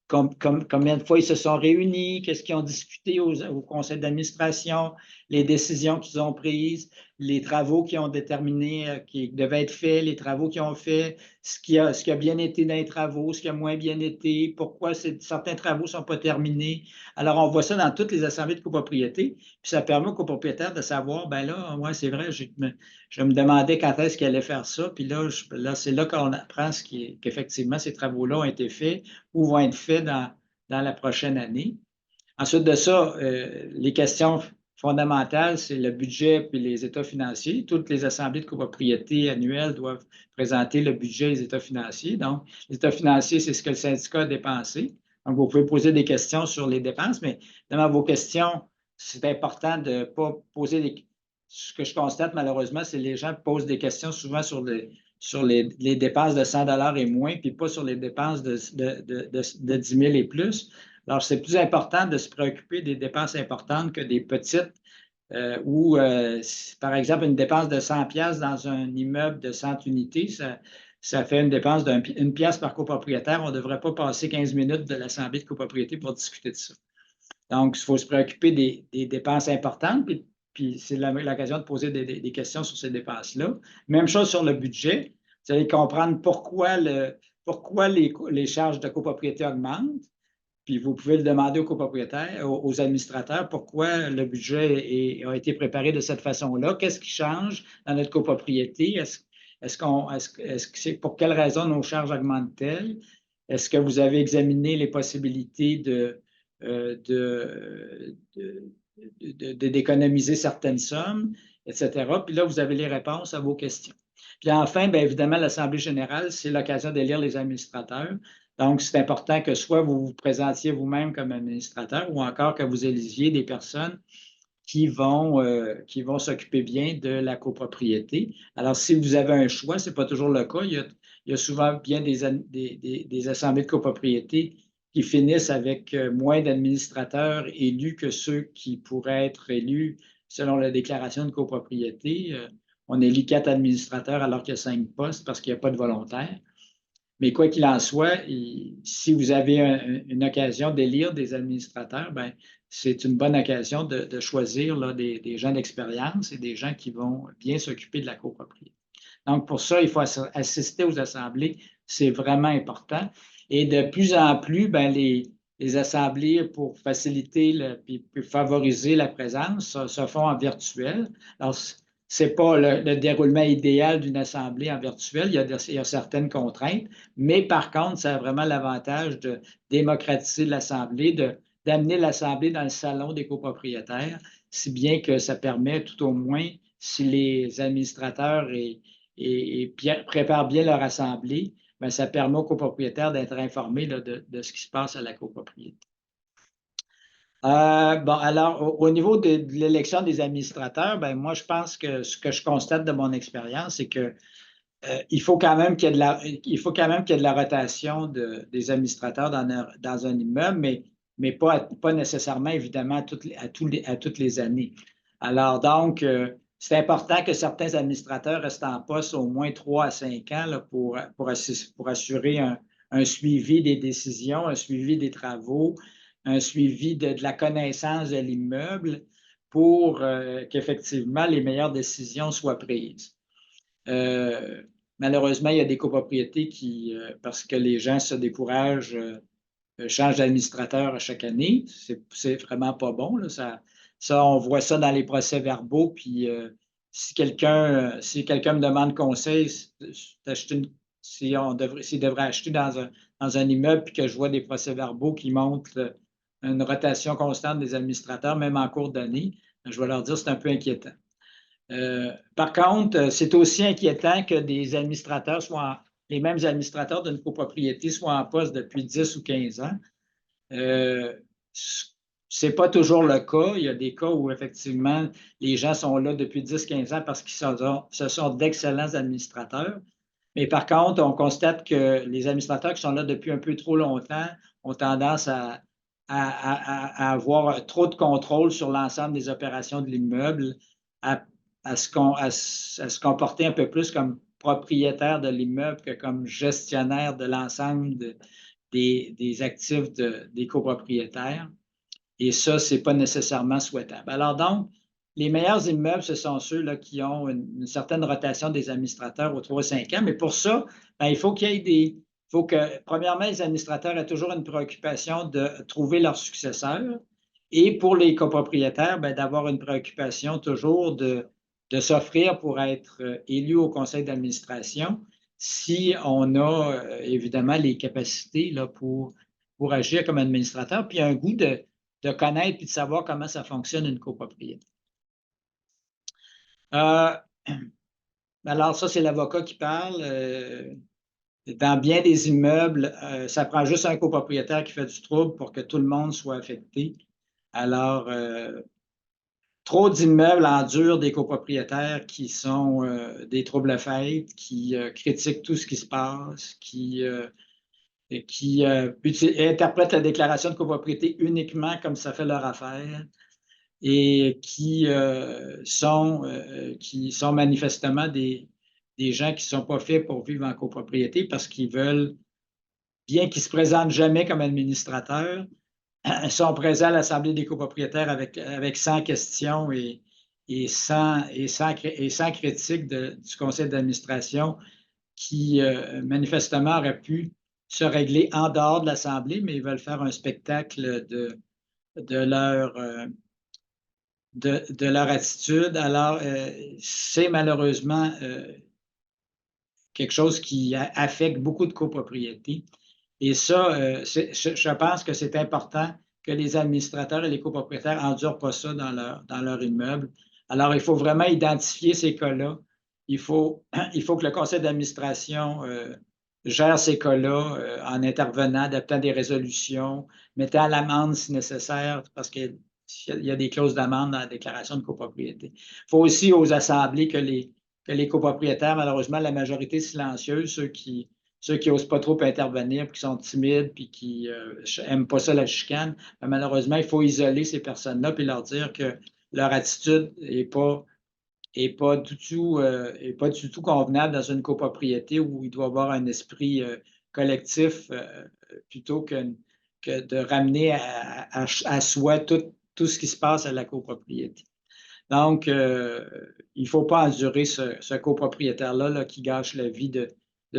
combien de fois ils se sont réunis, qu'est-ce qu'ils ont discuté au conseil d'administration, les décisions qu'ils ont prises, les travaux qu'ils ont déterminés qui devaient être faits, les travaux qu'ils ont faits, ce qui a bien été dans les travaux, ce qui a moins bien été, pourquoi certains travaux ne sont pas terminés. Alors, on voit ça dans toutes les assemblées de copropriété, puis ça permet aux copropriétaires de savoir, ben là, ouais, c'est vrai, je me demandais quand est-ce qu'ils allaient faire ça, puis là, c'est là qu'on apprend qu'effectivement, ces travaux-là ont été faits ou vont être faits dans la prochaine année. Ensuite de ça, les questions fondamentales, c'est le budget puis les états financiers. Toutes les assemblées de copropriété annuelles doivent présenter le budget et les états financiers. Donc, les états financiers, c'est ce que le syndicat a dépensé. Donc, vous pouvez poser des questions sur les dépenses, mais dans vos questions, c'est important de ne pas poser des... Ce que je constate malheureusement, c'est que les gens posent des questions souvent sur les dépenses de 100 $ et moins, puis pas sur les dépenses de 10 000 et plus. Alors, c'est plus important de se préoccuper des dépenses importantes que des petites, où, par exemple, une dépense de 100 $ dans un immeuble de 100 unités, ça fait une dépense d'une pièce par copropriétaire. On ne devrait pas passer 15 minutes de l'Assemblée de copropriété pour discuter de ça. Donc, il faut se préoccuper des dépenses importantes, puis c'est l'occasion de poser des questions sur ces dépenses-là. Même chose sur le budget. Vous allez comprendre pourquoi les charges de copropriété augmentent. Puis vous pouvez le demander aux copropriétaires, aux administrateurs, pourquoi le budget a été préparé de cette façon-là. Qu'est-ce qui change dans notre copropriété? Pour quelles raisons nos charges augmentent-elles? Est-ce que vous avez examiné les possibilités d'économiser certaines sommes, etc. Puis là, vous avez les réponses à vos questions. Puis enfin, bien évidemment, l'Assemblée générale, c'est l'occasion d'élire les administrateurs. Donc, c'est important que soit vous vous présentiez vous-même comme administrateur ou encore que vous élisiez des personnes qui vont s'occuper bien de la copropriété. Alors, si vous avez un choix, ce n'est pas toujours le cas. Il y a souvent bien des assemblées de copropriété qui finissent avec moins d'administrateurs élus que ceux qui pourraient être élus selon la déclaration de copropriété. On élit 4 administrateurs alors qu'il y a 5 postes parce qu'il n'y a pas de volontaires. Mais quoi qu'il en soit, si vous avez une occasion d'élire des administrateurs, ben, c'est une bonne occasion de choisir là, des gens d'expérience et des gens qui vont bien s'occuper de la copropriété. Donc, pour ça, il faut assister aux assemblées. C'est vraiment important. Et de plus en plus, ben, les assemblées, pour faciliter et favoriser la présence, se font en virtuel. Alors, ce n'est pas le déroulement idéal d'une assemblée en virtuel. Il y a certaines contraintes. Mais par contre, ça a vraiment l'avantage de démocratiser l'assemblée, d'amener l'assemblée dans le salon des copropriétaires, si bien que ça permet tout au moins, si les administrateurs préparent bien leur assemblée, bien, ça permet aux copropriétaires d'être informés là, de ce qui se passe à la copropriété. Bon, alors, au niveau de l'élection des administrateurs, ben, moi, je pense que ce que je constate de mon expérience, c'est que il faut quand même qu'il y ait de la rotation des administrateurs dans un immeuble, mais pas nécessairement, évidemment, à toutes les années. Alors, donc, c'est important que certains administrateurs restent en poste au moins 3 à 5 ans là, pour assurer un suivi des décisions, un suivi des travaux, un suivi de la connaissance de l'immeuble pour qu'effectivement les meilleures décisions soient prises. Malheureusement, il y a des copropriétés qui, parce que les gens se découragent, changent d'administrateur à chaque année. C'est vraiment pas bon, là. On voit ça dans les procès-verbaux. Puis si quelqu'un me demande conseil, s'il devrait acheter dans un immeuble, puis que je vois des procès-verbaux qui montrent une rotation constante des administrateurs, même en cours d'année, je vais leur dire que c'est un peu inquiétant. Par contre, c'est aussi inquiétant que des administrateurs les mêmes administrateurs d'une copropriété soient en poste depuis 10 ou 15 ans. Ce n'est pas toujours le cas. Il y a des cas où, effectivement, les gens sont là depuis 10-15 ans parce ce sont d'excellents administrateurs. Mais par contre, on constate que les administrateurs qui sont là depuis un peu trop longtemps ont tendance à avoir trop de contrôle sur l'ensemble des opérations de l'immeuble, à se comporter un peu plus comme propriétaire de l'immeuble que comme gestionnaire de l'ensemble des actifs des copropriétaires. Et ça, ce n'est pas nécessairement souhaitable. Alors donc, les meilleurs immeubles, ce sont ceux là, qui ont une certaine rotation des administrateurs aux 3-5 ans. Mais pour ça, bien, il faut que, premièrement, les administrateurs aient toujours une préoccupation de trouver leur successeur. Et pour les copropriétaires, bien, d'avoir une préoccupation toujours de s'offrir pour être élu au conseil d'administration si on a évidemment les capacités là, pour agir comme administrateur, puis un goût de connaître et de savoir comment ça fonctionne une copropriété. Alors, ça, c'est l'avocat qui parle. Dans bien des immeubles, ça prend juste un copropriétaire qui fait du trouble pour que tout le monde soit affecté. Alors, trop d'immeubles endurent des copropriétaires qui sont des troubles-fêtes, qui critiquent tout ce qui se passe, qui interprètent la déclaration de copropriété uniquement comme ça fait leur affaire et qui sont manifestement des gens qui ne sont pas faits pour vivre en copropriété parce qu'ils veulent, bien qu'ils ne se présentent jamais comme administrateurs, sont présents à l'Assemblée des copropriétaires avec 100 questions et sans critique du conseil d'administration qui, manifestement, aurait pu se régler en dehors de l'Assemblée, mais ils veulent faire un spectacle de leur attitude. Alors, c'est malheureusement quelque chose qui affecte beaucoup de copropriétés. Et ça, je pense que c'est important que les administrateurs et les copropriétaires n'endurent pas ça dans leur immeuble. Alors, il faut vraiment identifier ces cas-là. Il faut que le conseil d'administration gère ces cas-là en intervenant, adaptant des résolutions, mettant à l'amende si nécessaire, parce qu'il y a des clauses d'amende dans la déclaration de copropriété. Il faut aussi aux assemblées que les copropriétaires, malheureusement, la majorité silencieuse, ceux qui ceux qui n'osent pas trop intervenir, puis qui sont timides, puis qui n'aiment pas ça, la chicane, ben, malheureusement, il faut isoler ces personnes-là, puis leur dire que leur attitude est pas du tout convenable dans une copropriété où il doit y avoir un esprit collectif plutôt que de ramener à soi tout ce qui se passe à la copropriété. Donc, il ne faut pas endurer ce copropriétaire-là là, qui gâche la vie de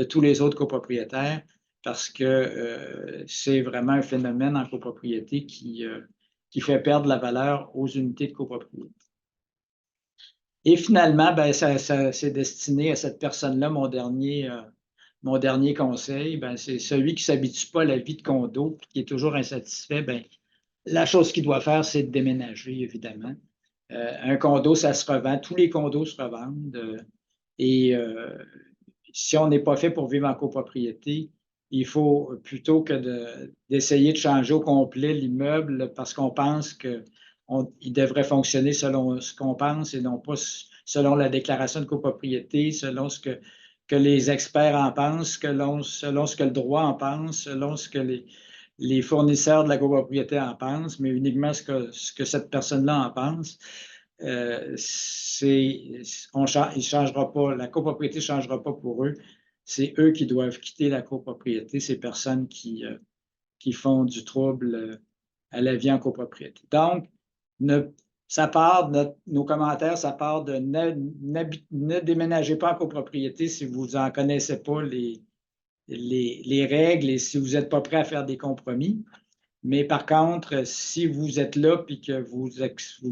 tous les autres copropriétaires parce que c'est vraiment un phénomène en copropriété qui fait perdre la valeur aux unités de copropriété. Et finalement, ben, c'est destiné à cette personne-là, mon dernier conseil, ben, c'est celui qui ne s'habitue pas à la vie de condo, qui est toujours insatisfait, ben, la chose qu'il doit faire, c'est de déménager, évidemment. Un condo, ça se revend. Tous les condos se revendent. Et si on n'est pas fait pour vivre en copropriété, il faut plutôt que d'essayer de changer au complet l'immeuble parce qu'on pense qu'il devrait fonctionner selon ce qu'on pense et non pas selon la déclaration de copropriété, selon ce que les experts en pensent, selon ce que le droit en pense, selon ce que les fournisseurs de la copropriété en pensent, mais uniquement ce que cette personne-là en pense. Il changera pas, la copropriété ne changera pas pour eux. C'est eux qui doivent quitter la copropriété, ces personnes qui font du trouble à la vie en copropriété. Donc, nos commentaires, ça part de ne déménagez pas en copropriété si vous n'en connaissez pas les règles et si vous n'êtes pas prêt à faire des compromis. Mais par contre, si vous êtes là et que vous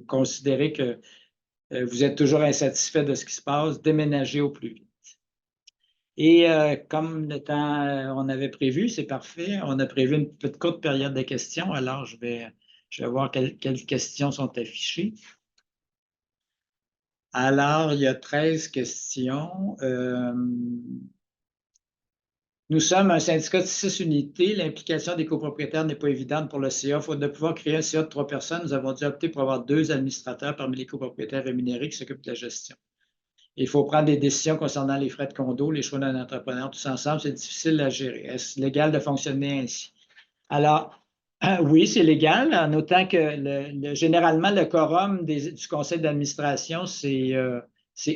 considérez que vous êtes toujours insatisfait de ce qui se passe, déménagez au plus vite. Et comme le temps on avait prévu, c'est parfait. On a prévu une petite courte période de questions. Alors, je vais voir quelles questions sont affichées. Alors, il y a 13 questions. Nous sommes un syndicat de 6 unités. L'implication des copropriétaires n'est pas évidente pour le CA. Faute de pouvoir créer un CA de 3 personnes, nous avons dû opter pour avoir 2 administrateurs parmi les copropriétaires rémunérés qui s'occupent de la gestion. Il faut prendre des décisions concernant les frais de condo, les choix d'un entrepreneur, tous ensemble. C'est difficile à gérer. Est-ce légal de fonctionner ainsi? Alors, oui, c'est légal, en autant que généralement, le quorum du conseil d'administration, c'est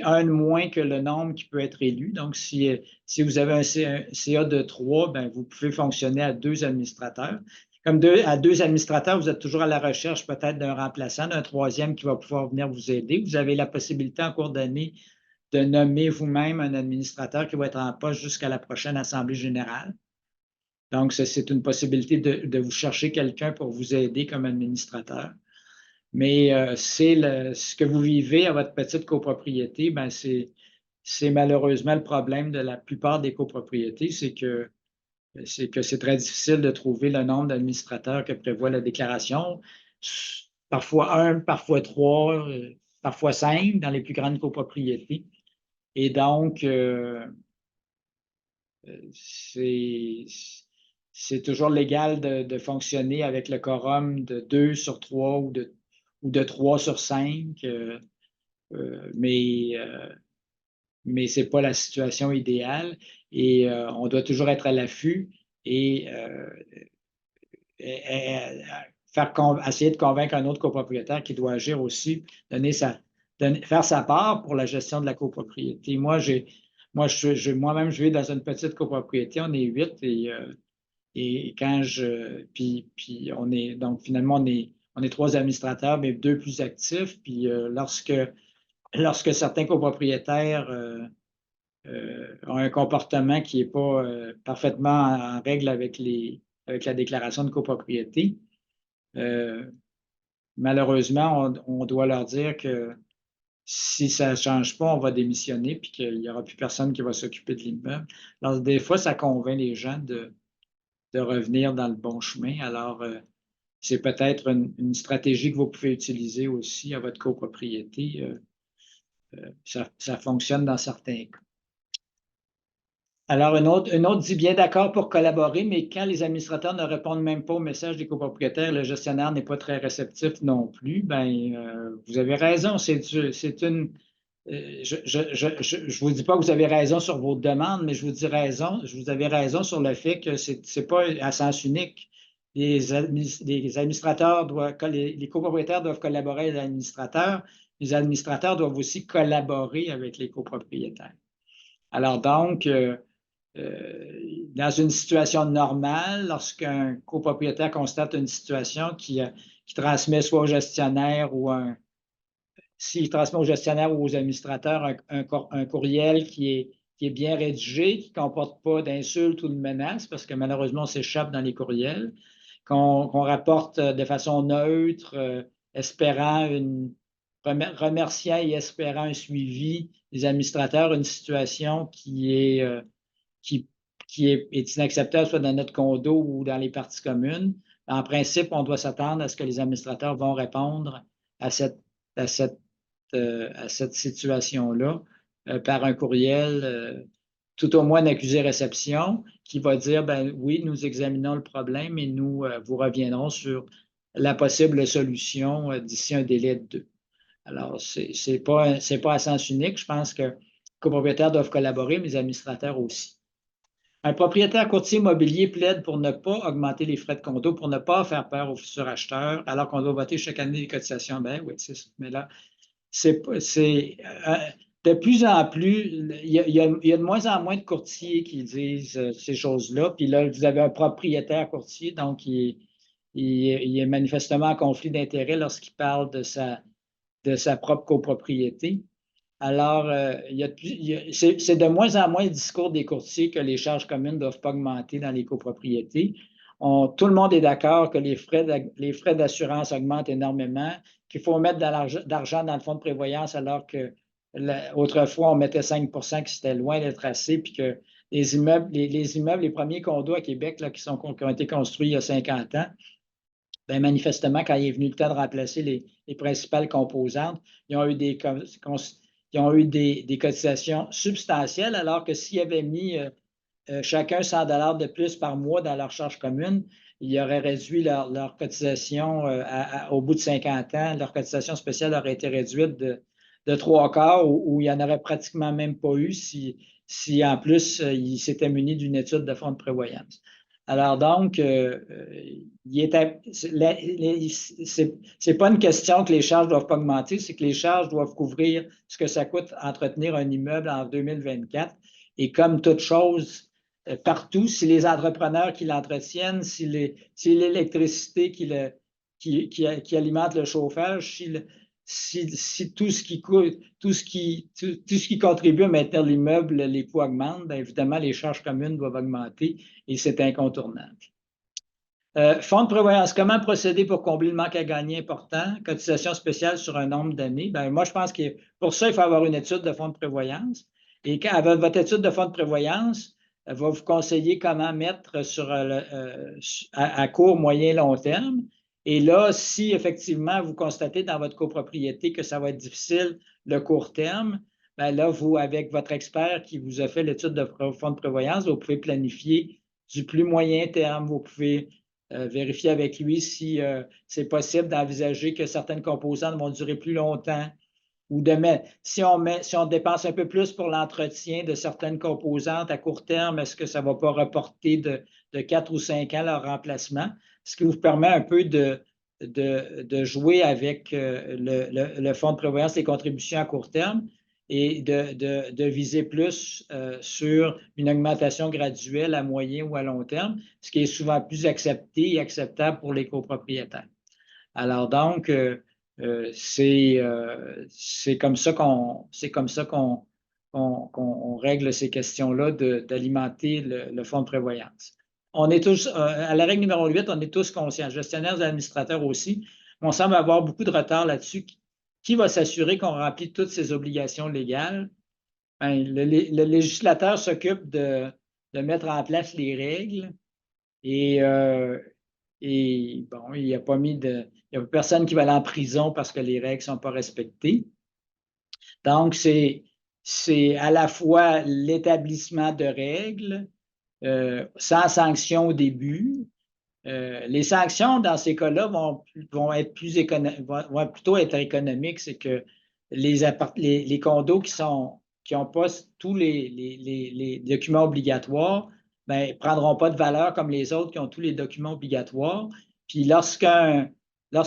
un de moins que le nombre qui peut être élu. Donc, si vous avez un CA de 3, ben, vous pouvez fonctionner à 2 administrateurs. Comme à 2 administrateurs, vous êtes toujours à la recherche peut-être d'un remplaçant, d'un troisième qui va pouvoir venir vous aider. Vous avez la possibilité en cours d'année de nommer vous-même un administrateur qui va être en poste jusqu'à la prochaine Assemblée générale. Donc, c'est une possibilité de vous chercher quelqu'un pour vous aider comme administrateur. Mais ce que vous vivez à votre petite copropriété, ben c'est malheureusement le problème de la plupart des copropriétés, c'est que c'est très difficile de trouver le nombre d'administrateurs que prévoit la déclaration. Parfois 1, parfois 3, parfois 5 dans les plus grandes copropriétés. Et donc, c'est toujours légal de fonctionner avec le quorum de 2 sur 3 ou de 3 sur 5, mais ce n'est pas la situation idéale et on doit toujours être à l'affût et essayer de convaincre un autre copropriétaire qui doit agir aussi, faire sa part pour la gestion de la copropriété. Moi-même, je vis dans une petite copropriété, on est 8 et puis donc finalement, on est 3 administrateurs, mais 2 plus actifs. Puis lorsque certains copropriétaires ont un comportement qui n'est pas parfaitement en règle avec la déclaration de copropriété, malheureusement, on doit leur dire que si ça ne change pas, on va démissionner puis qu'il n'y aura plus personne qui va s'occuper de l'immeuble. Alors, des fois, ça convainc les gens de revenir dans le bon chemin. Alors, c'est peut-être une stratégie que vous pouvez utiliser aussi à votre copropriété. Ça fonctionne dans certains cas. Alors, une autre dit bien d'accord pour collaborer, mais quand les administrateurs ne répondent même pas au message des copropriétaires, le gestionnaire n'est pas très réceptif non plus, ben, vous avez raison. je vous dis pas que vous avez raison sur vos demandes, mais je vous avais raison sur le fait que c'est pas à sens unique. Les administrateurs doivent, les copropriétaires doivent collaborer avec les administrateurs. Les administrateurs doivent aussi collaborer avec les copropriétaires. Alors donc, dans une situation normale, lorsqu'un copropriétaire constate une situation qui transmet soit au gestionnaire ou s'il transmet au gestionnaire ou aux administrateurs un courriel qui est bien rédigé, qui ne comporte pas d'insultes ou de menaces, parce que malheureusement, on s'échappe dans les courriels, qu'on rapporte de façon neutre, remerciant et espérant un suivi des administrateurs, une situation qui, est inacceptable, soit dans notre condo ou dans les parties communes. En principe, on doit s'attendre à ce que les administrateurs vont répondre à cette situation-là par un courriel, tout au moins d'accusé-réception, qui va dire, ben oui, nous examinons le problème et nous vous reviendrons sur la possible solution d'ici un délai de 2. Alors, c'est pas à sens unique. Je pense que les copropriétaires doivent collaborer, mais les administrateurs aussi. Un propriétaire courtier immobilier plaide pour ne pas augmenter les frais de condo, pour ne pas faire peur aux futurs acheteurs, alors qu'on doit voter chaque année les cotisations. Ben oui, c'est ça. Mais là, de plus en plus, il y a de moins en moins de courtiers qui disent ces choses-là. Puis là, vous avez un propriétaire courtier, donc il est manifestement en conflit d'intérêts lorsqu'il parle de sa propre copropriété. Alors, c'est de moins en moins le discours des courtiers que les charges communes ne doivent pas augmenter dans les copropriétés. Tout le monde est d'accord que les frais d'assurance augmentent énormément, qu'il faut mettre de l'argent dans le fonds de prévoyance alors que autrefois, on mettait 5 qui c'était loin d'être assez, puis que les immeubles, les premiers condos à Québec là, qui ont été construits il y a 50 ans, bien, manifestement, quand il est venu le temps de remplacer les principales composantes, ils ont eu des cotisations substantielles, alors que s'ils avaient mis chacun 100 de plus par mois dans leur charge commune, ils auraient réduit leur cotisation au bout de 50 ans. Leur cotisation spéciale aurait été réduite de 3/4 ou il n'y en aurait pratiquement même pas eu si en plus ils s'étaient munis d'une étude de fonds de prévoyance. Alors donc, c'est pas une question que les charges doivent pas augmenter, c'est que les charges doivent couvrir ce que ça coûte entretenir un immeuble en 2024. Et comme toute chose, partout, si les entrepreneurs qui l'entretiennent, si l'électricité qui alimente le chauffage, si tout ce qui coûte, tout ce qui contribue à maintenir l'immeuble, les coûts augmentent, bien évidemment, les charges communes doivent augmenter et c'est incontournable. Fonds de prévoyance, comment procéder pour combler le manque à gagner important? Cotisation spéciale sur un nombre d'années. Ben, moi, je pense que pour ça, il faut avoir une étude de fonds de prévoyance. Et quand votre étude de fonds de prévoyance va vous conseiller comment mettre à court, moyen, long terme. Et là, si effectivement vous constatez dans votre copropriété que ça va être difficile le court terme, bien là, vous, avec votre expert qui vous a fait l'étude de fonds de prévoyance, vous pouvez planifier du plus moyen terme. Vous pouvez vérifier avec lui si c'est possible d'envisager que certaines composantes vont durer plus longtemps ou si on dépense un peu plus pour l'entretien de certaines composantes à court terme, est-ce que ça ne va pas reporter de 4 ou 5 ans leur remplacement? Ce qui vous permet un peu de jouer avec le fonds de prévoyance des contributions à court terme et de viser plus sur une augmentation graduelle à moyen ou à long terme, ce qui est souvent plus accepté et acceptable pour les copropriétaires. Alors donc, c'est comme ça qu'on règle ces questions-là d'alimenter le fonds de prévoyance. On est tous, à la règle numéro 8, on est tous conscients, gestionnaires et administrateurs aussi. On semble avoir beaucoup de retard là-dessus. Qui va s'assurer qu'on remplit toutes ces obligations légales? Ben, le législateur s'occupe de mettre en place les règles et bon, il n'y a personne qui va aller en prison parce que les règles ne sont pas respectées. Donc, c'est à la fois l'établissement de règles sans sanction au début. Les sanctions, dans ces cas-là, vont plutôt être économiques. C'est que les condos qui n'ont pas tous les documents obligatoires, ben, ne prendront pas de valeur comme les autres qui ont tous les documents obligatoires. Puis lorsqu'il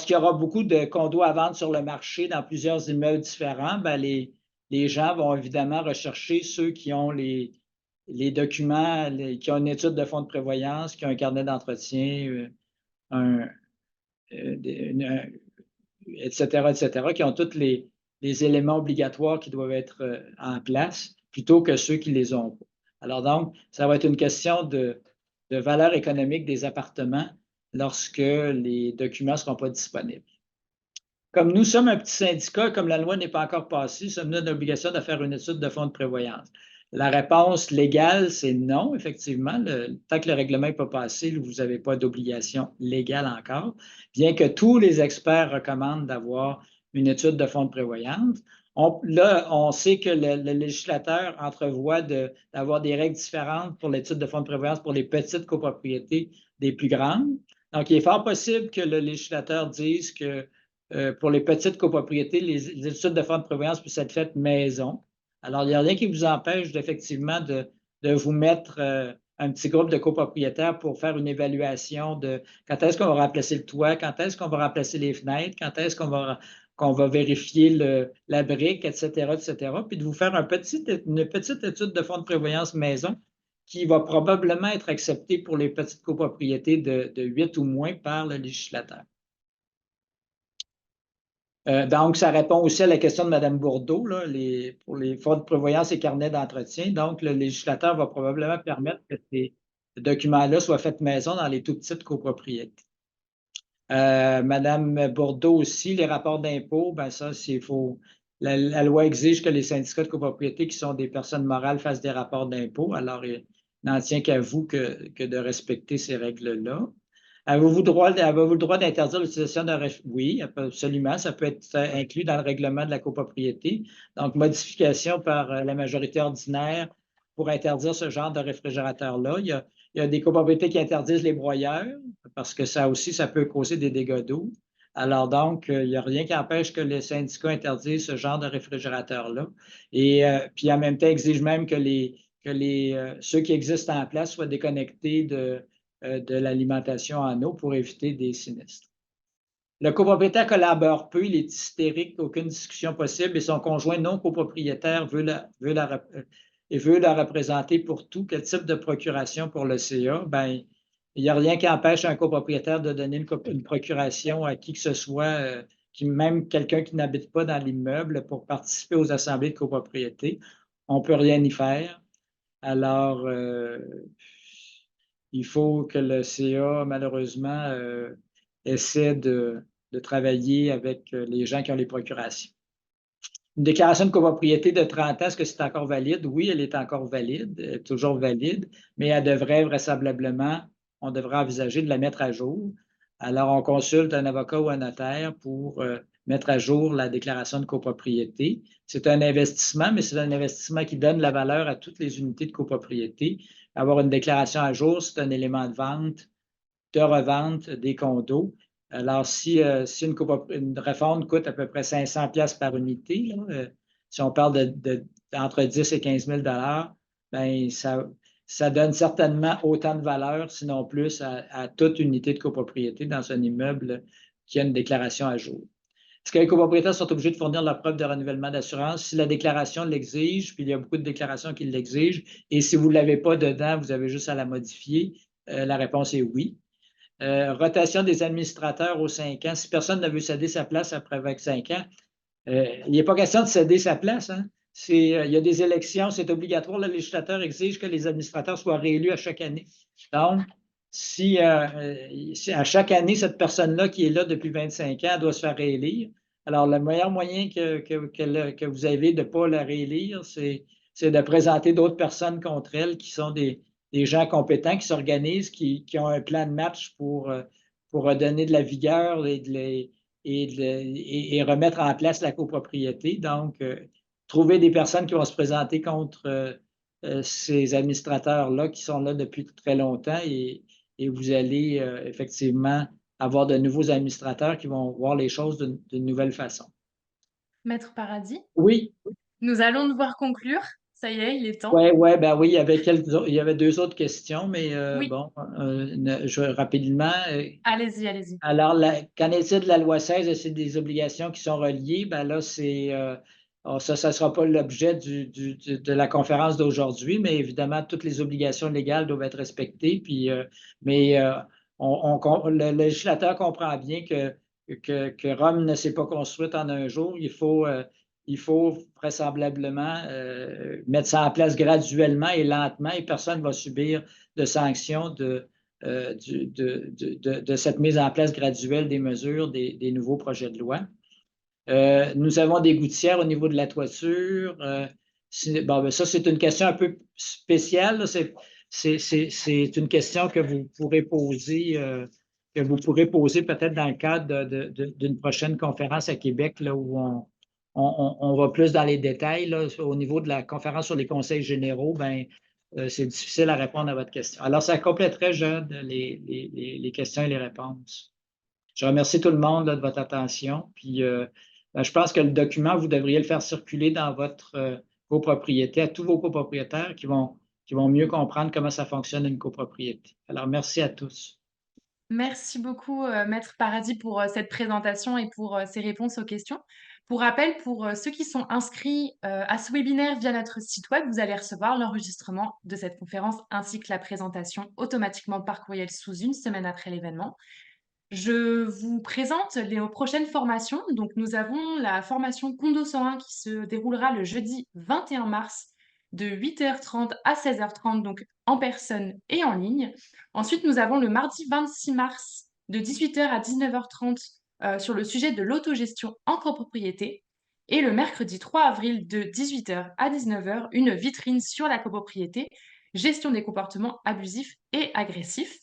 y aura beaucoup de condos à vendre sur le marché dans plusieurs immeubles différents, ben, les gens vont évidemment rechercher ceux qui ont les documents, qui ont une étude de fonds de prévoyance, qui ont un carnet d'entretien, un, etc., qui ont tous les éléments obligatoires qui doivent être en place, plutôt que ceux qui les ont pas. Alors donc, ça va être une question de valeur économique des appartements lorsque les documents ne seront pas disponibles. Comme nous sommes un petit syndicat, comme la loi n'est pas encore passée, sommes-nous dans l'obligation de faire une étude de fonds de prévoyance? La réponse légale, c'est non, effectivement. Tant que le règlement n'est pas passé, vous n'avez pas d'obligation légale encore, bien que tous les experts recommandent d'avoir une étude de fonds de prévoyance. Là, on sait que le législateur entrevoit d'avoir des règles différentes pour l'étude de fonds de prévoyance pour les petites copropriétés des plus grandes. Donc, il est fort possible que le législateur dise que pour les petites copropriétés, les études de fonds de prévoyance puissent être faites maison. Alors, il n'y a rien qui vous empêche d'effectivement de vous mettre un petit groupe de copropriétaires pour faire une évaluation de quand est-ce qu'on va remplacer le toit, quand est-ce qu'on va remplacer les fenêtres, quand est-ce qu'on va vérifier la brique, etc., etc., puis de vous faire une petite étude de fonds de prévoyance maison qui va probablement être acceptée pour les petites copropriétés de 8 ou moins par le législateur. Donc, ça répond aussi à la question de Mme Bourdeau, là, pour les fonds de prévoyance et carnets d'entretien. Donc, le législateur va probablement permettre que ces documents-là soient faits maison dans les tout petites copropriétés. Mme Bourdeau aussi, les rapports d'impôt, ben ça, s'il faut. La loi exige que les syndicats de copropriété qui sont des personnes morales fassent des rapports d'impôt. Alors, il n'en tient qu'à vous que de respecter ces règles-là. Avez-vous le droit d'interdire l'utilisation d'un Oui, absolument. Ça peut être inclus dans le règlement de la copropriété. Donc, modification par la majorité ordinaire pour interdire ce genre de réfrigérateur-là. Il y a des copropriétés qui interdisent les broyeurs parce que ça aussi, ça peut causer des dégâts d'eau. Alors donc, il n'y a rien qui empêche que les syndicats interdisent ce genre de réfrigérateur-là. Et puis en même temps, exigent même que ceux qui existent en place soient déconnectés de l'alimentation en eau pour éviter des sinistres. Le copropriétaire collabore peu, il est hystérique, aucune discussion possible et son conjoint non copropriétaire veut la représenter pour tout. Quel type de procuration pour le CA? Ben, il n'y a rien qui empêche un copropriétaire de donner une procuration à qui que ce soit, même quelqu'un qui n'habite pas dans l'immeuble pour participer aux assemblées de copropriété. On ne peut rien y faire. Alors, il faut que le CA, malheureusement, essaie de travailler avec les gens qui ont les procurations. Une déclaration de copropriété de 30 ans, est-ce que c'est encore valide? Oui, elle est encore valide, elle est toujours valide, mais elle devrait vraisemblablement, on devrait envisager de la mettre à jour. Alors, on consulte un avocat ou un notaire pour mettre à jour la déclaration de copropriété. C'est un investissement, mais c'est un investissement qui donne la valeur à toutes les unités de copropriété. Avoir une déclaration à jour, c'est un élément de vente, de revente des condos. Alors, si une refonte coûte à peu près 500 $ par unité, là, si on parle entre 10 et 15 000 ben, ça donne certainement autant de valeur, sinon plus, à toute unité de copropriété dans un immeuble qui a une déclaration à jour. Est-ce que les copropriétaires sont obligés de fournir la preuve de renouvellement d'assurance? Si la déclaration l'exige, puis il y a beaucoup de déclarations qui l'exigent, et si vous ne l'avez pas dedans, vous avez juste à la modifier, la réponse est oui. Rotation des administrateurs aux 5 ans. Si personne ne veut céder sa place après 25 ans, il n'est pas question de céder sa place. Hein? Il y a des élections, c'est obligatoire. Le législateur exige que les administrateurs soient réélus à chaque année. Donc, si à chaque année, cette personne-là qui est là depuis 25 ans doit se faire réélire, alors le meilleur moyen que vous avez de ne pas la réélire, c'est de présenter d'autres personnes contre elle qui sont des gens compétents, qui s'organisent, qui ont un plan de match pour redonner de la vigueur et remettre en place la copropriété. Donc, trouver des personnes qui vont se présenter contre ces administrateurs-là qui sont là depuis très longtemps et vous allez effectivement avoir de nouveaux administrateurs qui vont voir les choses d'une nouvelle façon. Maître Paradis, Oui, nous allons devoir conclure. Ça y est, il est temps. ouais, ouais, ben oui, il y avait il y avait deux autres questions, mais Oui, bon, rapidement. allez-y, allez-y. Alors, qu'en est-il de la loi 16 et c'est des obligations qui sont reliées? Ben là, ça ne sera pas l'objet de la conférence d'aujourd'hui, mais évidemment, toutes les obligations légales doivent être respectées. Mais le législateur comprend bien que Rome ne s'est pas construite en un jour. Il faut vraisemblablement mettre ça en place graduellement et lentement, et personne ne va subir de sanctions de cette mise en place graduelle des mesures des nouveaux projets de loi. Nous avons des gouttières au niveau de la toiture. Bon, ben ça, c'est une question un peu spéciale. C'est une question que vous pourrez poser peut-être dans le cadre d'une prochaine conférence à Québec, là, où on va plus dans les détails. Là. Au niveau de la conférence sur les conseils généraux, ben, c'est difficile à répondre à votre question. Alors, ça compléterait, Jade, les questions et les réponses. Je remercie tout le monde là, de votre attention. Ben, je pense que le document, vous devriez le faire circuler dans votre copropriété à tous vos copropriétaires qui vont mieux comprendre comment ça fonctionne une copropriété. Alors, merci à tous. Merci beaucoup, Maître Paradis, pour cette présentation et pour ces réponses aux questions. Pour rappel, pour ceux qui sont inscrits à ce webinaire via notre site web, vous allez recevoir l'enregistrement de cette conférence ainsi que la présentation automatiquement par courriel sous une semaine après l'événement. Je vous présente les prochaines formations. Donc, nous avons la formation Condo 101 qui se déroulera le jeudi 21 mars de 8h30 à 16h30, donc en personne et en ligne. Ensuite, nous avons le mardi 26 mars de 18h à 19h30 sur le sujet de l'autogestion en copropriété. Et le mercredi 3 avril de 18h à 19h, une vitrine sur la copropriété, gestion des comportements abusifs et agressifs.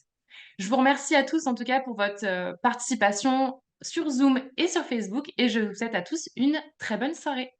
Je vous remercie à tous en tout cas pour votre participation sur Zoom et sur Facebook et je vous souhaite à tous une très bonne soirée.